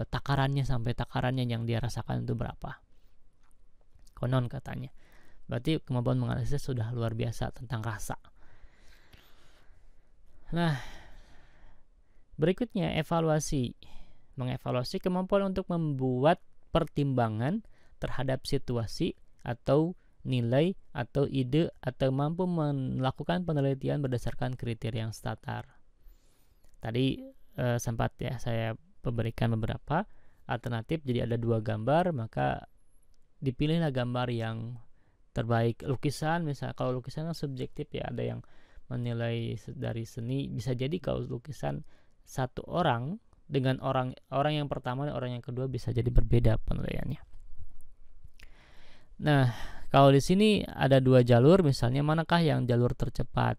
Speaker 1: takarannya sampai takarannya yang dia rasakan itu berapa. Konon katanya. Berarti kemampuan menganalisis sudah luar biasa tentang rasa. Nah, berikutnya evaluasi. Mengevaluasi kemampuan untuk membuat pertimbangan terhadap situasi atau nilai atau ide atau mampu melakukan penelitian berdasarkan kriteria yang standar. Tadi sempat ya saya memberikan beberapa alternatif, jadi ada 2 gambar, maka dipilihlah gambar yang terbaik. Lukisan misalnya, kalau lukisan kan subjektif ya, ada yang menilai dari seni, bisa jadi kalau lukisan satu orang dengan orang yang pertama dan orang yang kedua bisa jadi berbeda penilaiannya. Nah, kalau di sini ada 2 jalur, misalnya manakah yang jalur tercepat?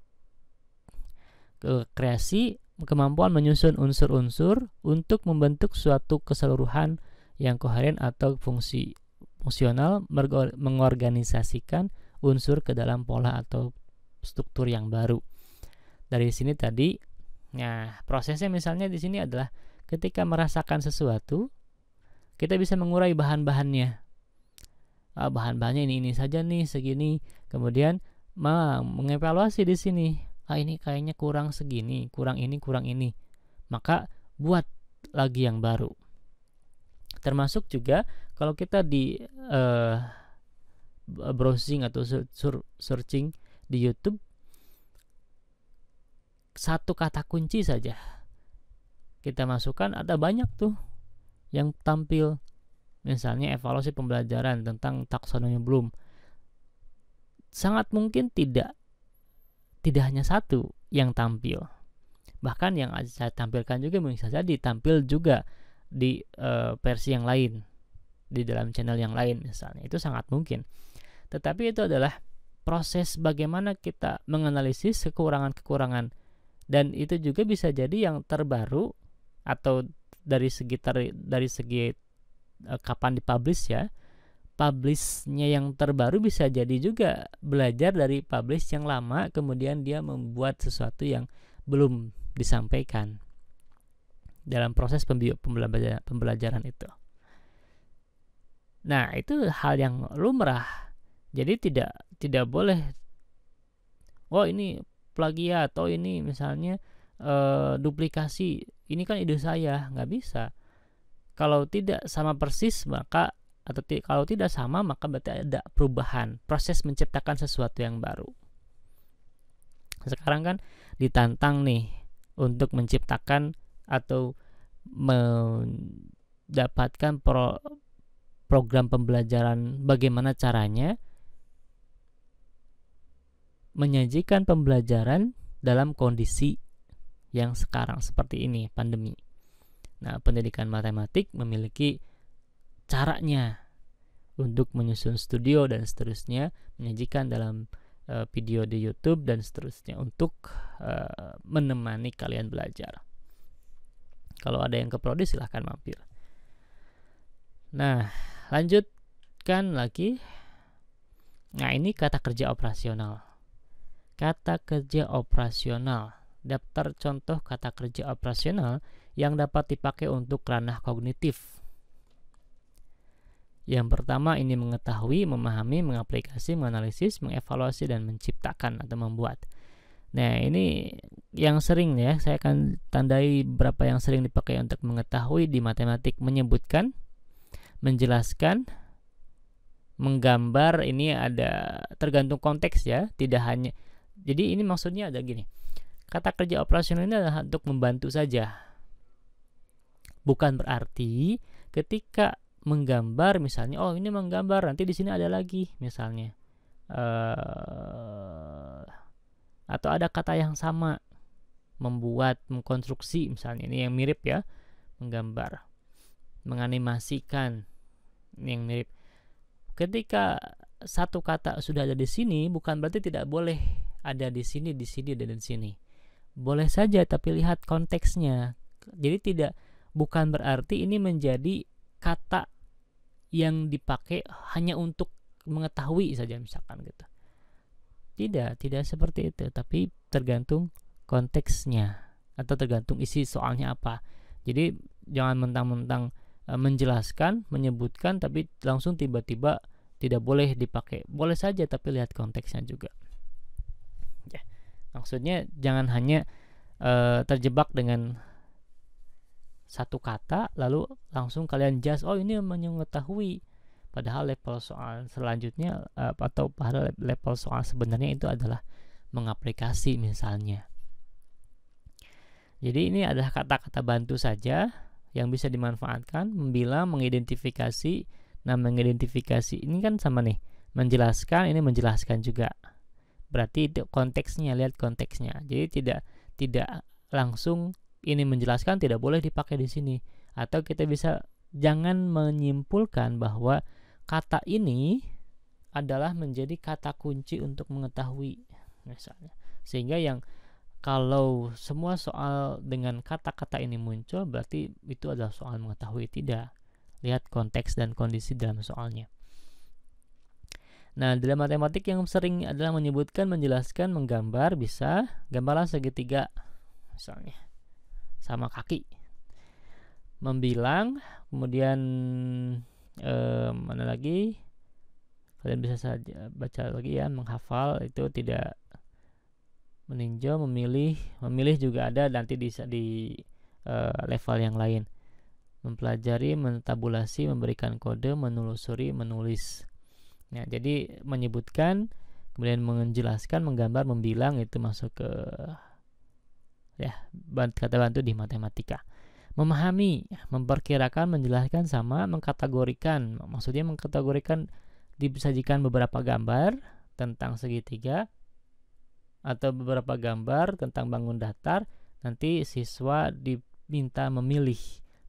Speaker 1: Kreasi, kemampuan menyusun unsur-unsur untuk membentuk suatu keseluruhan yang koheren atau fungsional, mengorganisasikan unsur ke dalam pola atau struktur yang baru. Dari sini tadi, nah prosesnya misalnya di sini adalah ketika merasakan sesuatu, kita bisa mengurai bahan-bahannya. Bahan-bahannya ini saja nih, segini. Kemudian mengevaluasi di sini. Ini kayaknya kurang segini, kurang ini. Maka buat lagi yang baru. Termasuk juga kalau kita di browsing atau searching di YouTube, satu kata kunci saja kita masukkan, ada banyak tuh yang tampil. Misalnya evaluasi pembelajaran tentang taksonomi Bloom, sangat mungkin tidak hanya satu yang tampil, bahkan yang saya tampilkan juga bisa saja ditampil juga di versi yang lain, di dalam channel yang lain misalnya. Itu sangat mungkin. Tetapi itu adalah proses bagaimana kita menganalisis kekurangan-kekurangan, dan itu juga bisa jadi yang terbaru atau dari segi kapan dipublish ya. Publishnya yang terbaru bisa jadi juga belajar dari publish yang lama, kemudian dia membuat sesuatu yang belum disampaikan dalam proses pembelajaran itu. Nah, itu hal yang lumrah. Jadi tidak boleh ini plagiat atau ini misalnya duplikasi, ini kan ide saya, nggak bisa. Kalau tidak sama persis maka kalau tidak sama maka berarti ada perubahan, proses menciptakan sesuatu yang baru. Sekarang kan ditantang nih untuk menciptakan atau mendapatkan program pembelajaran, bagaimana caranya menyajikan pembelajaran dalam kondisi yang sekarang seperti ini, pandemi. Nah, pendidikan matematik memiliki caranya untuk menyusun studio dan seterusnya, menyajikan dalam video di YouTube dan seterusnya untuk menemani kalian belajar. Kalau ada yang ke prodi silahkan mampir. Nah, lanjutkan lagi. Nah, ini kata kerja operasional. Kata kerja operasional. Daftar contoh kata kerja operasional yang dapat dipakai untuk ranah kognitif. Yang pertama ini mengetahui, memahami, mengaplikasi, menganalisis, mengevaluasi, dan menciptakan atau membuat. Nah, ini yang sering ya, saya akan tandai berapa yang sering dipakai untuk mengetahui di matematik. Menyebutkan, menjelaskan, menggambar. Ini ada tergantung konteks ya, tidak hanya. Jadi ini maksudnya ada gini. Kata kerja operasional ini adalah untuk membantu saja. Bukan berarti ketika menggambar misalnya, oh ini menggambar, nanti di sini ada lagi misalnya. Atau ada kata yang sama, membuat, mengkonstruksi misalnya. Ini yang mirip ya, menggambar, menganimasikan, ini yang mirip. Ketika satu kata sudah ada di sini, bukan berarti tidak boleh ada di sini, di sini, dan di sini. Boleh saja, tapi lihat konteksnya. Jadi bukan berarti ini menjadi kata yang dipakai hanya untuk mengetahui saja misalkan gitu. Tidak seperti itu, tapi tergantung konteksnya atau tergantung isi soalnya apa. Jadi jangan mentang-mentang menjelaskan, menyebutkan, tapi langsung tiba-tiba tidak boleh dipakai. Boleh saja, tapi lihat konteksnya juga. Ya, maksudnya jangan hanya terjebak dengan satu kata lalu langsung kalian judge, oh ini mengetahui, padahal level soal selanjutnya atau pada level soal sebenarnya itu adalah mengaplikasi misalnya. Jadi ini adalah kata-kata bantu saja yang bisa dimanfaatkan. Membilang, mengidentifikasi. Nah, mengidentifikasi ini kan sama nih, menjelaskan, ini menjelaskan juga. Berarti itu konteksnya, lihat konteksnya. Jadi tidak langsung ini menjelaskan tidak boleh dipakai di sini. Atau kita bisa jangan menyimpulkan bahwa kata ini adalah menjadi kata kunci untuk mengetahui misalnya. Sehingga yang kalau semua soal dengan kata-kata ini muncul berarti itu adalah soal mengetahui. Tidak. Lihat konteks dan kondisi dalam soalnya. Nah, dalam matematik yang sering adalah menyebutkan, menjelaskan, menggambar. Bisa gambarlah segitiga misalnya sama kaki. Membilang, kemudian mana lagi? Kalian bisa saja baca lagi ya, menghafal itu tidak. Meninjau, memilih juga ada nanti di level yang lain. Mempelajari, mentabulasi, memberikan kode, menelusuri, menulis. Nah, jadi menyebutkan, kemudian menjelaskan, menggambar, membilang itu masuk ke ya kata bantu di matematika. Memahami, memperkirakan, menjelaskan sama mengkategorikan. Maksudnya mengkategorikan, disajikan beberapa gambar tentang segitiga atau beberapa gambar tentang bangun datar. Nanti siswa diminta memilih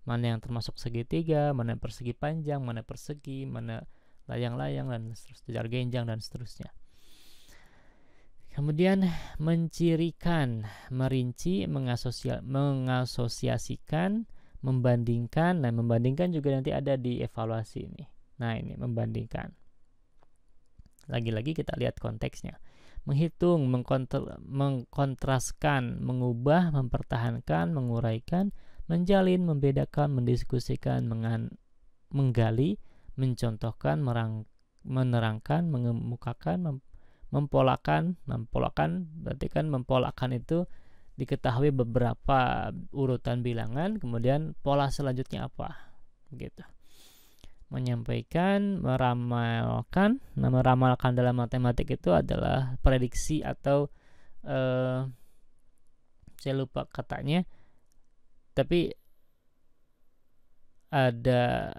Speaker 1: mana yang termasuk segitiga, mana persegi panjang, mana persegi, mana layang-layang, dan seterusnya, genjang dan seterusnya. Kemudian mencirikan, merinci, mengasosiasikan, membandingkan. Nah, membandingkan juga nanti ada di evaluasi ini. Nah, ini membandingkan. Lagi-lagi kita lihat konteksnya. Menghitung, mengkontraskan, mengubah, mempertahankan, menguraikan, menjalin, membedakan, mendiskusikan, menggali, mencontohkan, menerangkan, mengemukakan, mempolakan berarti kan mempolakan itu diketahui beberapa urutan bilangan, kemudian pola selanjutnya apa gitu. Menyampaikan, meramalkan. Nah, meramalkan dalam matematik itu adalah prediksi atau saya lupa katanya, tapi ada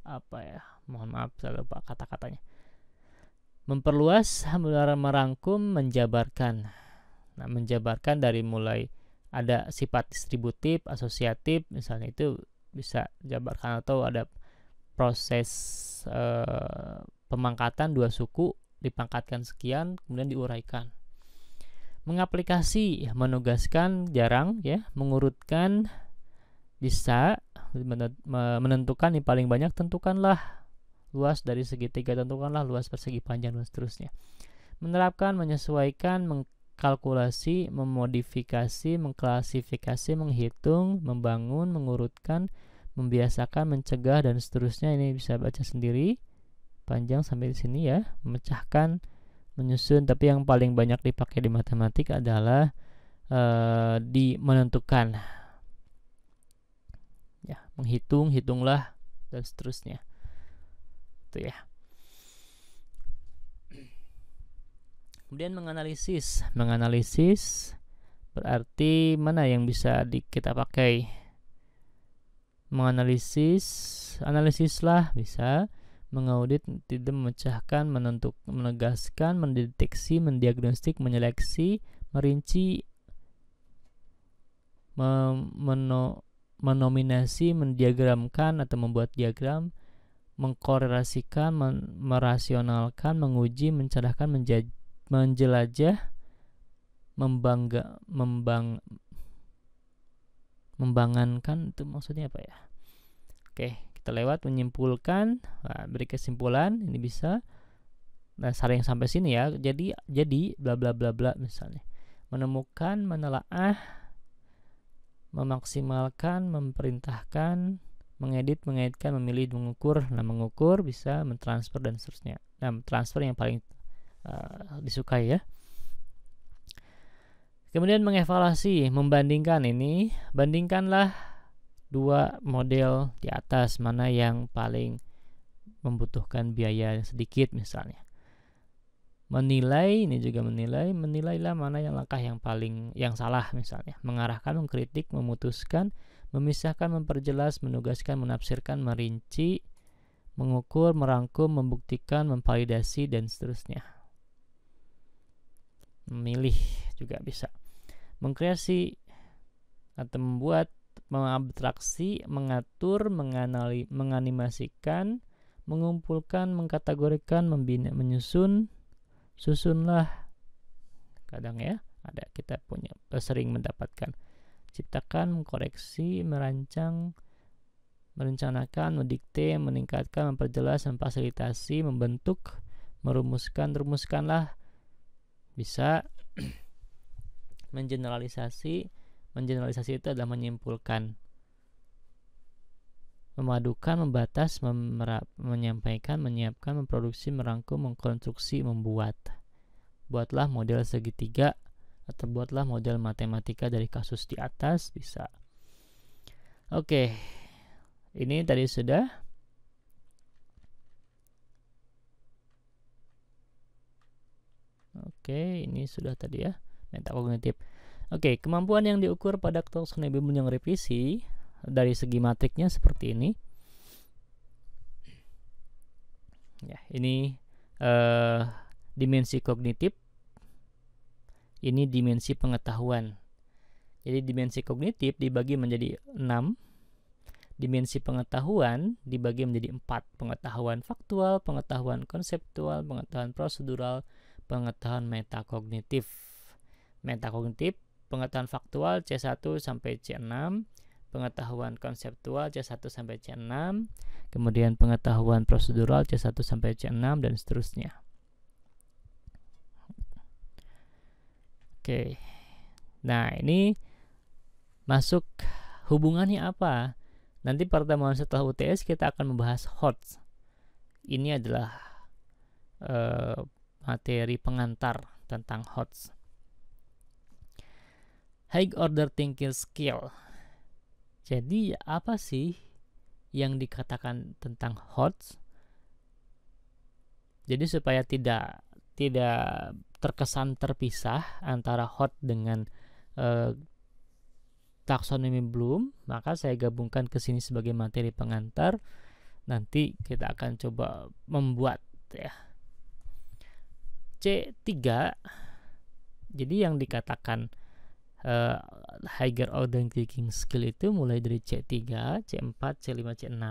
Speaker 1: apa ya, mohon maaf saya lupa kata-katanya. Memperluas, merangkum, menjabarkan. Nah, menjabarkan dari mulai ada sifat distributif, asosiatif misalnya, itu bisa jabarkan, atau ada proses pemangkatan dua suku, dipangkatkan sekian kemudian diuraikan. Mengaplikasi, menugaskan jarang ya, mengurutkan bisa, menentukan yang paling banyak tentukanlah luas dari segitiga, tentukanlah luas persegi panjang dan seterusnya. Menerapkan, menyesuaikan, mengkalkulasi, memodifikasi, mengklasifikasi, menghitung, membangun, mengurutkan, membiasakan, mencegah dan seterusnya. Ini bisa baca sendiri panjang sampai di sini ya. Memecahkan, menyusun, tapi yang paling banyak dipakai di matematik adalah di menentukan ya, menghitung, hitunglah dan seterusnya itu ya. Kemudian menganalisis berarti mana yang bisa kita pakai. Analisislah bisa mengaudit, tidak memecahkan, menegaskan, mendeteksi, mendiagnostik, menyeleksi, merinci, menominasi, mendiagramkan atau membuat diagram, mengkorelasikan, merasionalkan, menguji, mencadangkan, menjelajah, membangankan, itu maksudnya apa ya? Oke, kita lewat. Menyimpulkan, beri kesimpulan, ini bisa. Nah, sering sampai sini ya. Jadi bla bla bla bla misalnya. Menemukan, menelaah, memaksimalkan, memerintahkan, mengedit, mengaitkan, memilih, mengukur. Nah, mengukur bisa, mentransfer dan seterusnya. Nah, transfer yang paling disukai ya. Kemudian mengevaluasi, membandingkan. Ini bandingkanlah dua model di atas, mana yang paling membutuhkan biaya sedikit misalnya. Menilai, ini juga menilailah mana yang langkah yang salah misalnya. Mengarahkan, mengkritik, memutuskan, memisahkan, memperjelas, menugaskan, menafsirkan, merinci, mengukur, merangkum, membuktikan, memvalidasi dan seterusnya. Memilih juga bisa. Mengkreasi atau membuat, mengabstraksi, mengatur, menganimasikan, mengumpulkan, mengkategorikan, membina, menyusun, susunlah. Kadang ya ada, kita punya sering mendapatkan. Ciptakan, mengkoreksi, merancang, merencanakan, mendikte, meningkatkan, memperjelas, memfasilitasi, membentuk, rumuskanlah bisa. Mengeneralisasi itu adalah menyimpulkan, memadukan, membatas, menyampaikan, menyiapkan, memproduksi, merangkum, mengkonstruksi, membuat. Buatlah model segitiga atau buatlah model matematika dari kasus di atas, bisa. Oke, ini tadi sudah. Oke, ini sudah tadi ya, metakognitif. Oke, kemampuan yang diukur pada taksonomi yang revisi dari segi matriknya seperti ini. Ya, ini dimensi kognitif. Ini dimensi pengetahuan. Jadi dimensi kognitif dibagi menjadi 6. Dimensi pengetahuan dibagi menjadi 4. Pengetahuan faktual, pengetahuan konseptual, pengetahuan prosedural, pengetahuan metakognitif. Metakognitif, pengetahuan faktual C1 sampai C6, pengetahuan konseptual C1 sampai C6, kemudian pengetahuan prosedural C1 sampai C6 dan seterusnya. Oke. Nah, ini masuk hubungannya apa? Nanti pertemuan setelah UTS kita akan membahas HOTS. Ini adalah materi pengantar tentang HOTS. High order thinking skill. Jadi apa sih yang dikatakan tentang HOTS? Jadi supaya tidak terkesan terpisah antara HOT dengan taksonomi Bloom, maka saya gabungkan ke sini sebagai materi pengantar. Nanti kita akan coba membuat ya. C3. Jadi yang dikatakan higher order thinking skill itu mulai dari C3, C4, C5, C6.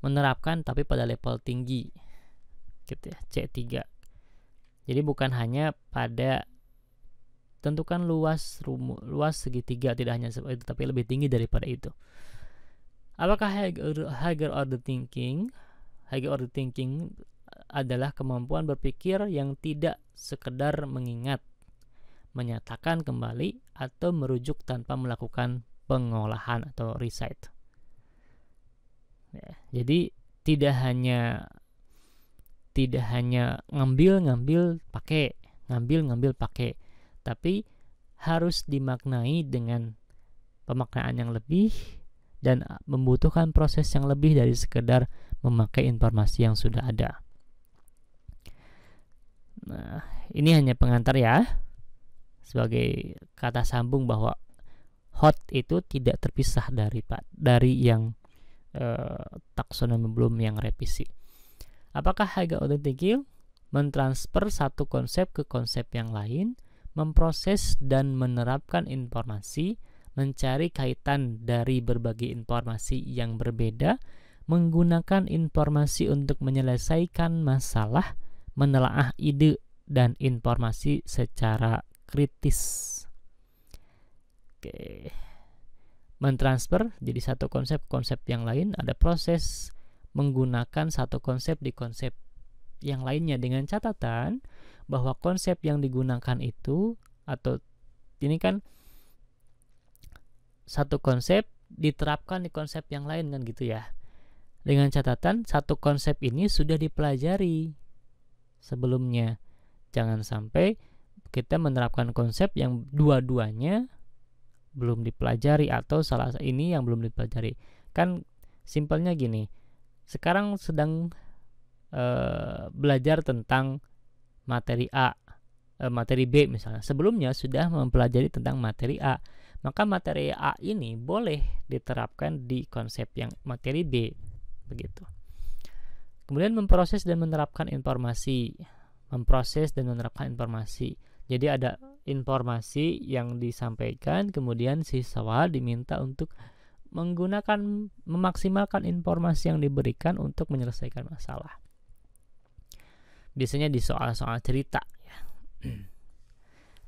Speaker 1: menerapkan tapi pada level tinggi gitu ya, C3. Jadi bukan hanya pada tentukan luas segitiga, tidak hanya seperti itu, tapi lebih tinggi daripada itu. Apakah higher order thinking? Higher order thinking adalah kemampuan berpikir yang tidak sekedar mengingat, menyatakan kembali, atau merujuk tanpa melakukan pengolahan atau recite. Ya, jadi tidak hanya ngambil pakai, tapi harus dimaknai dengan pemaknaan yang lebih dan membutuhkan proses yang lebih dari sekedar memakai informasi yang sudah ada. Nah, ini hanya pengantar ya, sebagai kata sambung bahwa hot itu tidak terpisah dari yang taksonomi Bloom yang revisi. Apakah higher order thinking? Mentransfer satu konsep ke konsep yang lain, memproses dan menerapkan informasi, mencari kaitan dari berbagai informasi yang berbeda, menggunakan informasi untuk menyelesaikan masalah, menelaah ide dan informasi secara kritis. Oke. Mentransfer jadi satu konsep yang lain, ada proses menggunakan satu konsep di konsep yang lainnya, dengan catatan bahwa konsep yang digunakan itu, atau ini kan satu konsep diterapkan di konsep yang lain kan gitu ya, dengan catatan satu konsep ini sudah dipelajari sebelumnya. Jangan sampai kita menerapkan konsep yang dua-duanya belum dipelajari, atau salah ini yang belum dipelajari. Kan simpelnya gini, sekarang sedang belajar tentang materi A, materi B misalnya. Sebelumnya sudah mempelajari tentang materi A, maka materi A ini boleh diterapkan di konsep yang materi B, begitu. Kemudian memproses dan menerapkan informasi. Jadi ada informasi yang disampaikan, kemudian siswa diminta untuk memaksimalkan informasi yang diberikan untuk menyelesaikan masalah. Biasanya di soal-soal cerita ya.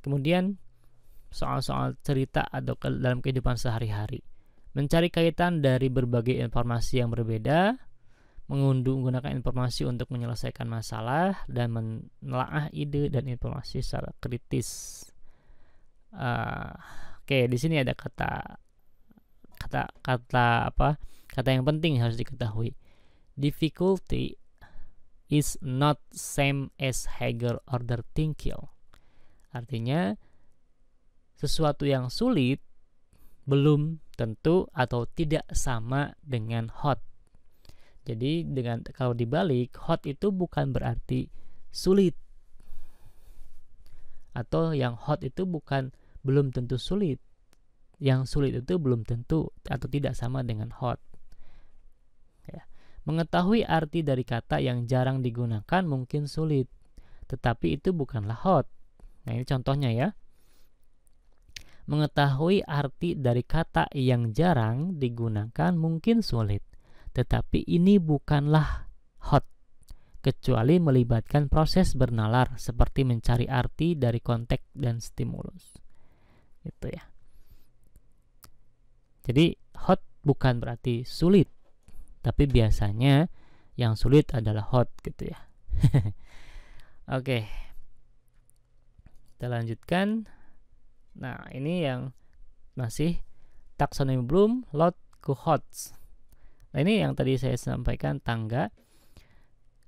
Speaker 1: Kemudian soal-soal cerita atau dalam kehidupan sehari-hari, mencari kaitan dari berbagai informasi yang berbeda, menggunakan informasi untuk menyelesaikan masalah, dan menelaah ide dan informasi secara kritis. Oke, di sini ada kata yang penting harus diketahui. Difficulty is not same as higher order thinking. Artinya sesuatu yang sulit belum tentu atau tidak sama dengan hot. Jadi kalau dibalik, hot itu bukan berarti sulit, atau yang hot itu belum tentu sulit. Yang sulit itu belum tentu atau tidak sama dengan hot. Ya. Mengetahui arti dari kata yang jarang digunakan mungkin sulit, tetapi itu bukanlah hot. Nah, ini contohnya ya. Mengetahui arti dari kata yang jarang digunakan mungkin sulit, tetapi ini bukanlah hot, kecuali melibatkan proses bernalar seperti mencari arti dari konteks dan stimulus. Gitu ya. Jadi hot bukan berarti sulit, tapi biasanya yang sulit adalah hot gitu ya. Oke. Kita lanjutkan. Nah, ini yang masih taksonomi Bloom, lot ke hots. Nah, ini yang tadi saya sampaikan, tangga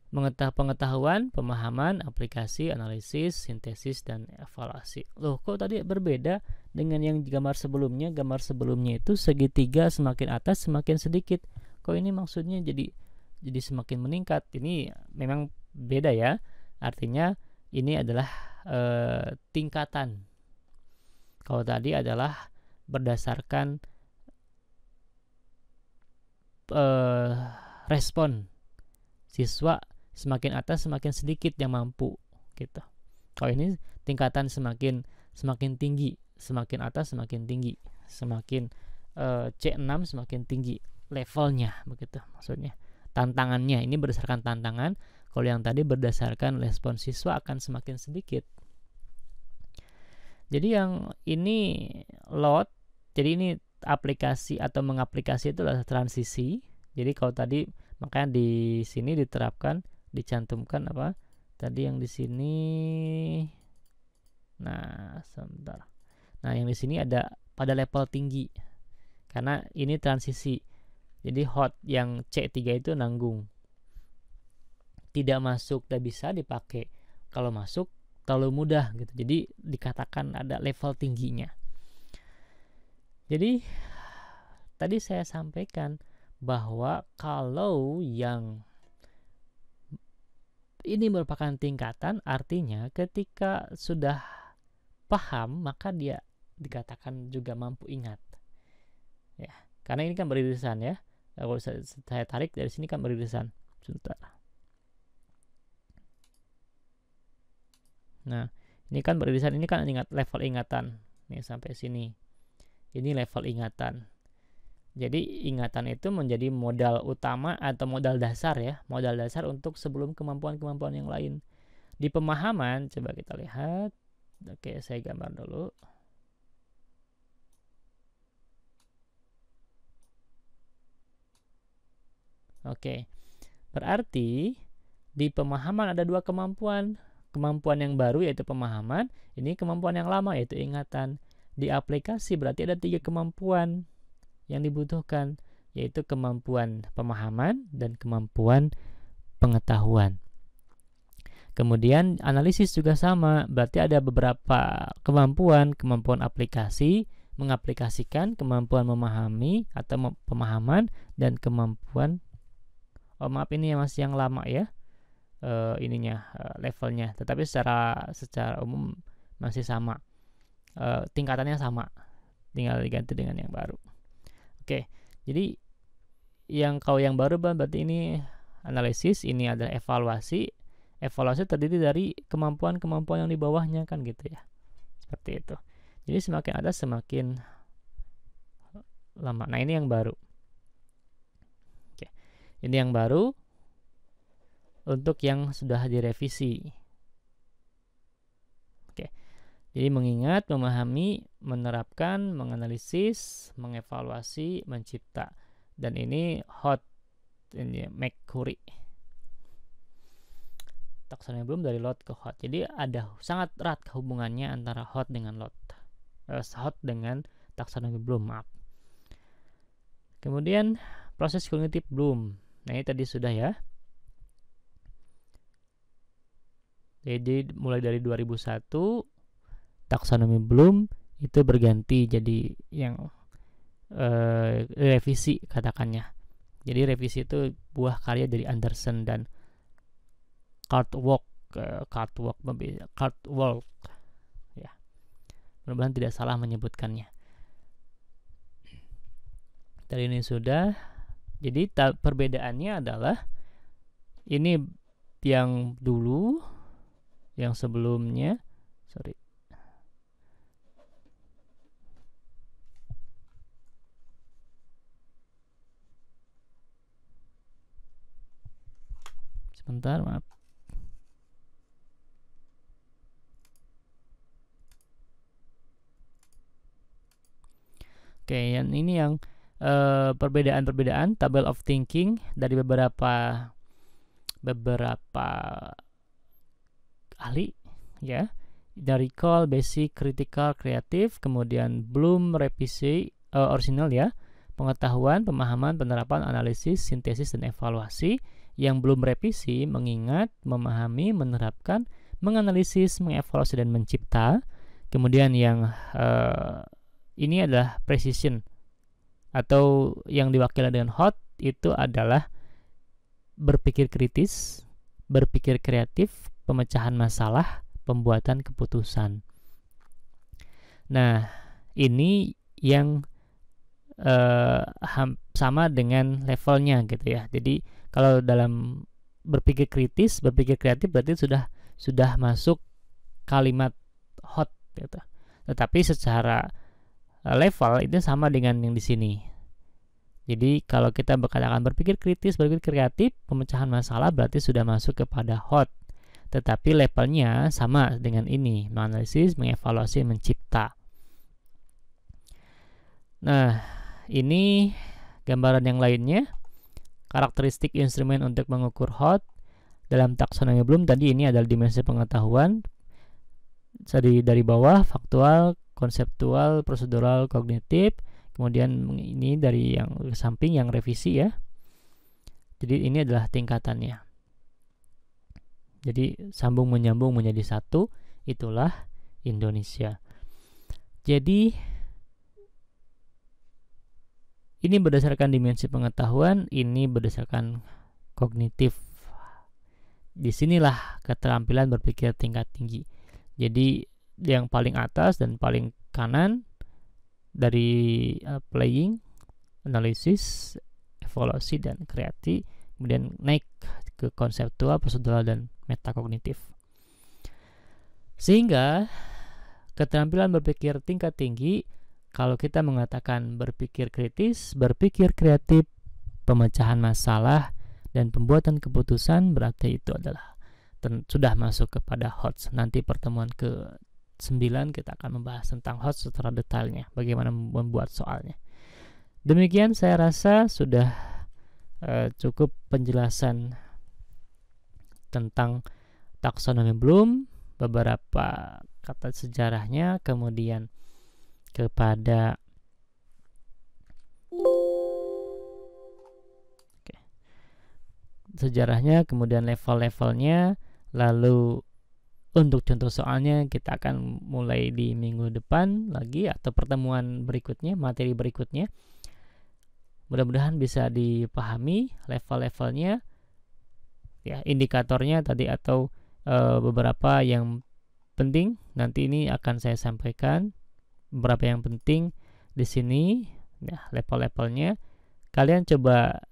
Speaker 1: pengetahuan, pemahaman, aplikasi, analisis, sintesis, dan evaluasi. Loh, kok tadi berbeda dengan yang gambar sebelumnya? Gambar sebelumnya itu segitiga, semakin atas semakin sedikit. Kok ini maksudnya jadi semakin meningkat? Ini memang beda ya. Artinya ini adalah tingkatan. Kalau tadi adalah berdasarkan respon siswa, semakin atas semakin sedikit yang mampu gitu. Kalau ini tingkatan semakin tinggi, semakin atas semakin tinggi, semakin C6 semakin tinggi levelnya begitu maksudnya. tantangannya. Ini berdasarkan tantangan. Kalau yang tadi berdasarkan respon siswa akan semakin sedikit. Jadi yang ini load, jadi ini aplikasi atau mengaplikasi itu adalah transisi. Jadi kalau tadi makanya di sini diterapkan, dicantumkan apa? Tadi yang di sini. Nah, sebentar. Nah, yang di sini ada pada level tinggi. Karena ini transisi. Jadi hot yang C3 itu nanggung. Tidak masuk, tidak bisa dipakai. Kalau masuk terlalu mudah gitu. Jadi dikatakan ada level tingginya. Jadi tadi saya sampaikan bahwa kalau yang ini merupakan tingkatan, artinya ketika sudah paham maka dia dikatakan juga mampu ingat. Ya, karena ini kan beririsan ya. Kalau saya tarik dari sini kan beririsan. Sebentar. Nah, ini kan beririsan, ini kan level ingatan. Nih sampai sini. Ini level ingatan. Jadi ingatan itu menjadi modal utama atau modal dasar ya. Modal dasar untuk sebelum kemampuan-kemampuan yang lain. Di pemahaman, coba kita lihat. Oke, saya gambar dulu. Oke, berarti di pemahaman ada dua kemampuan. Kemampuan yang baru yaitu pemahaman, ini kemampuan yang lama yaitu ingatan. Di aplikasi berarti ada 3 kemampuan yang dibutuhkan, yaitu kemampuan pemahaman dan kemampuan pengetahuan. Kemudian analisis juga sama, berarti ada beberapa kemampuan aplikasi, mengaplikasikan, kemampuan memahami atau pemahaman, dan kemampuan ini masih yang lama ya. Levelnya, tetapi secara umum masih sama, tingkatannya sama, tinggal diganti dengan yang baru. Oke, jadi kalau yang baru berarti ini analisis, ini adalah evaluasi terdiri dari kemampuan yang di bawahnya kan gitu ya, seperti itu. Jadi semakin ada semakin lama. Nah, ini yang baru. Oke, ini yang baru untuk yang sudah direvisi. Oke. Jadi mengingat, memahami, menerapkan, menganalisis, mengevaluasi, mencipta. Dan ini hot, ini McCurry. Taksonomi Bloom dari load ke hot. Jadi ada sangat erat hubungannya antara hot dengan load. Hot dengan taksonomi Bloom, maaf. Kemudian proses kognitif Bloom. Nah, ini tadi sudah ya. Jadi mulai dari 2001 taksonomi Bloom itu berganti jadi yang revisi katakannya. Jadi revisi itu buah karya dari Anderson dan Cartwalk ya. Mudah-mudahan tidak salah menyebutkannya. Tadi ini sudah. Jadi perbedaannya adalah ini yang dulu, yang sebelumnya, sebentar, maaf. Oke, yang ini yang perbedaan table of thinking dari beberapa ahli ya, dari recall, basic, critical, kreatif, kemudian Bloom, revisi, original ya, pengetahuan, pemahaman, penerapan, analisis, sintesis, dan evaluasi. Yang Bloom revisi mengingat, memahami, menerapkan, menganalisis, mengevaluasi, dan mencipta. Kemudian yang ini adalah precision atau yang diwakili dengan hot, itu adalah berpikir kritis, berpikir kreatif, pemecahan masalah, pembuatan keputusan. Nah, ini yang sama dengan levelnya gitu ya. Jadi kalau dalam berpikir kritis, berpikir kreatif berarti sudah masuk kalimat hot gitu. Tetapi secara level itu sama dengan yang di sini. Jadi kalau kita berkatakan berpikir kritis, berpikir kreatif, pemecahan masalah berarti sudah masuk kepada hot. Tetapi levelnya sama dengan ini, menganalisis, mengevaluasi, mencipta. Nah, ini gambaran yang lainnya. Karakteristik instrumen untuk mengukur hot dalam taksonomi Bloom tadi ini adalah dimensi pengetahuan. Dari bawah, faktual, konseptual, prosedural, kognitif. Kemudian ini dari yang samping yang revisi ya. Jadi ini adalah tingkatannya. Jadi sambung menyambung menjadi satu, itulah Indonesia. Jadi ini berdasarkan dimensi pengetahuan, ini berdasarkan kognitif. Disinilah keterampilan berpikir tingkat tinggi. Jadi yang paling atas dan paling kanan dari playing, analisis, evaluasi, dan kreatif, kemudian naik ke konseptual, prosedural, dan metakognitif. Sehingga keterampilan berpikir tingkat tinggi, kalau kita mengatakan berpikir kritis, berpikir kreatif, pemecahan masalah, dan pembuatan keputusan, berarti itu adalah sudah masuk kepada HOTS. Nanti pertemuan ke-9 kita akan membahas tentang HOTS secara detailnya, bagaimana membuat soalnya. Demikian saya rasa sudah cukup penjelasan tentang taksonomi Bloom, beberapa kata sejarahnya, kemudian kepada sejarahnya, kemudian level-levelnya. Lalu untuk contoh soalnya kita akan mulai di minggu depan lagi atau pertemuan berikutnya, materi berikutnya. Mudah-mudahan bisa dipahami level-levelnya ya, indikatornya tadi atau beberapa yang penting. Nanti ini akan saya sampaikan beberapa yang penting di sini ya, level-levelnya. Kalian coba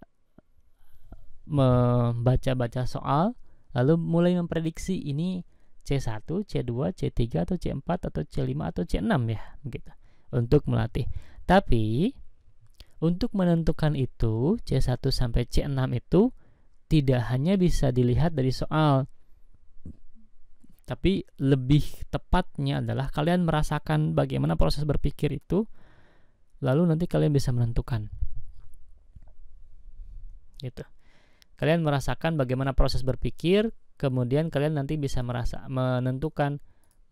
Speaker 1: membaca-baca soal lalu mulai memprediksi ini C1, C2, C3 atau C4 atau C5 atau C6 ya, begitu. Untuk melatih. Tapi untuk menentukan itu C1 sampai C6 itu tidak hanya bisa dilihat dari soal. Tapi lebih tepatnya adalah kalian merasakan bagaimana proses berpikir itu, lalu nanti kalian bisa menentukan. Gitu. Kalian merasakan bagaimana proses berpikir, kemudian kalian nanti bisa menentukan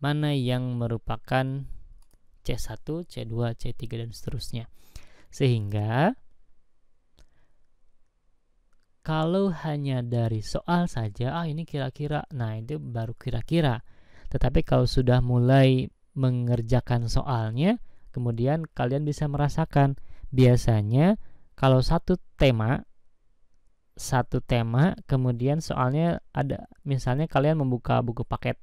Speaker 1: mana yang merupakan C1, C2, C3 dan seterusnya. Sehingga kalau hanya dari soal saja, ini kira-kira, nah itu baru kira-kira. Tetapi kalau sudah mulai mengerjakan soalnya, kemudian kalian bisa merasakan. Biasanya kalau satu tema, kemudian soalnya ada, misalnya kalian membuka buku paket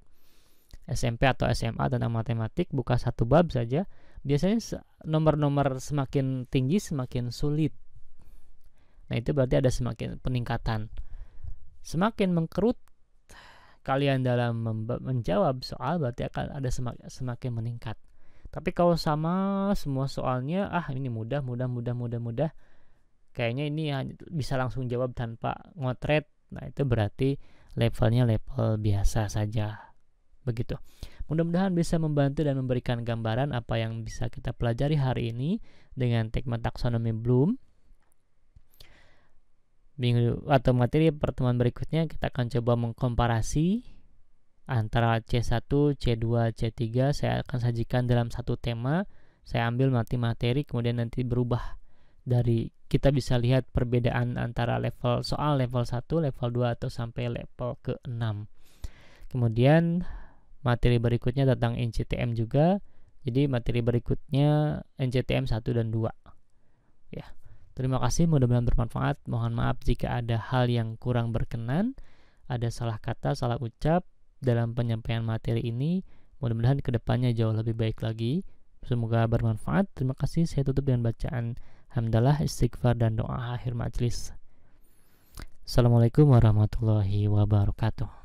Speaker 1: SMP atau SMA tentang matematik, buka satu bab saja, biasanya nomor-nomor semakin tinggi semakin sulit. Nah itu berarti ada semakin peningkatan. Semakin mengkerut kalian dalam menjawab soal, berarti akan ada semakin meningkat. Tapi kalau sama semua soalnya, ini mudah, kayaknya ini bisa langsung jawab tanpa ngotret, nah itu berarti levelnya level biasa saja. Begitu. Mudah-mudahan bisa membantu dan memberikan gambaran apa yang bisa kita pelajari hari ini dengan teknik taksonomi Bloom. Minggu atau materi pertemuan berikutnya kita akan coba mengkomparasi antara C1, C2, C3. Saya akan sajikan dalam satu tema. Saya ambil materi, kemudian nanti berubah dari, kita bisa lihat perbedaan antara level soal level 1, level 2 atau sampai level ke-6. Kemudian materi berikutnya tentang NCTM juga. Jadi materi berikutnya NCTM 1 dan 2. Ya. Terima kasih, mudah-mudahan bermanfaat. Mohon maaf jika ada hal yang kurang berkenan, ada salah kata, salah ucap dalam penyampaian materi ini. Mudah-mudahan kedepannya jauh lebih baik lagi. Semoga bermanfaat. Terima kasih. Saya tutup dengan bacaan hamdalah, istighfar, dan doa akhir majelis. Assalamualaikum warahmatullahi wabarakatuh.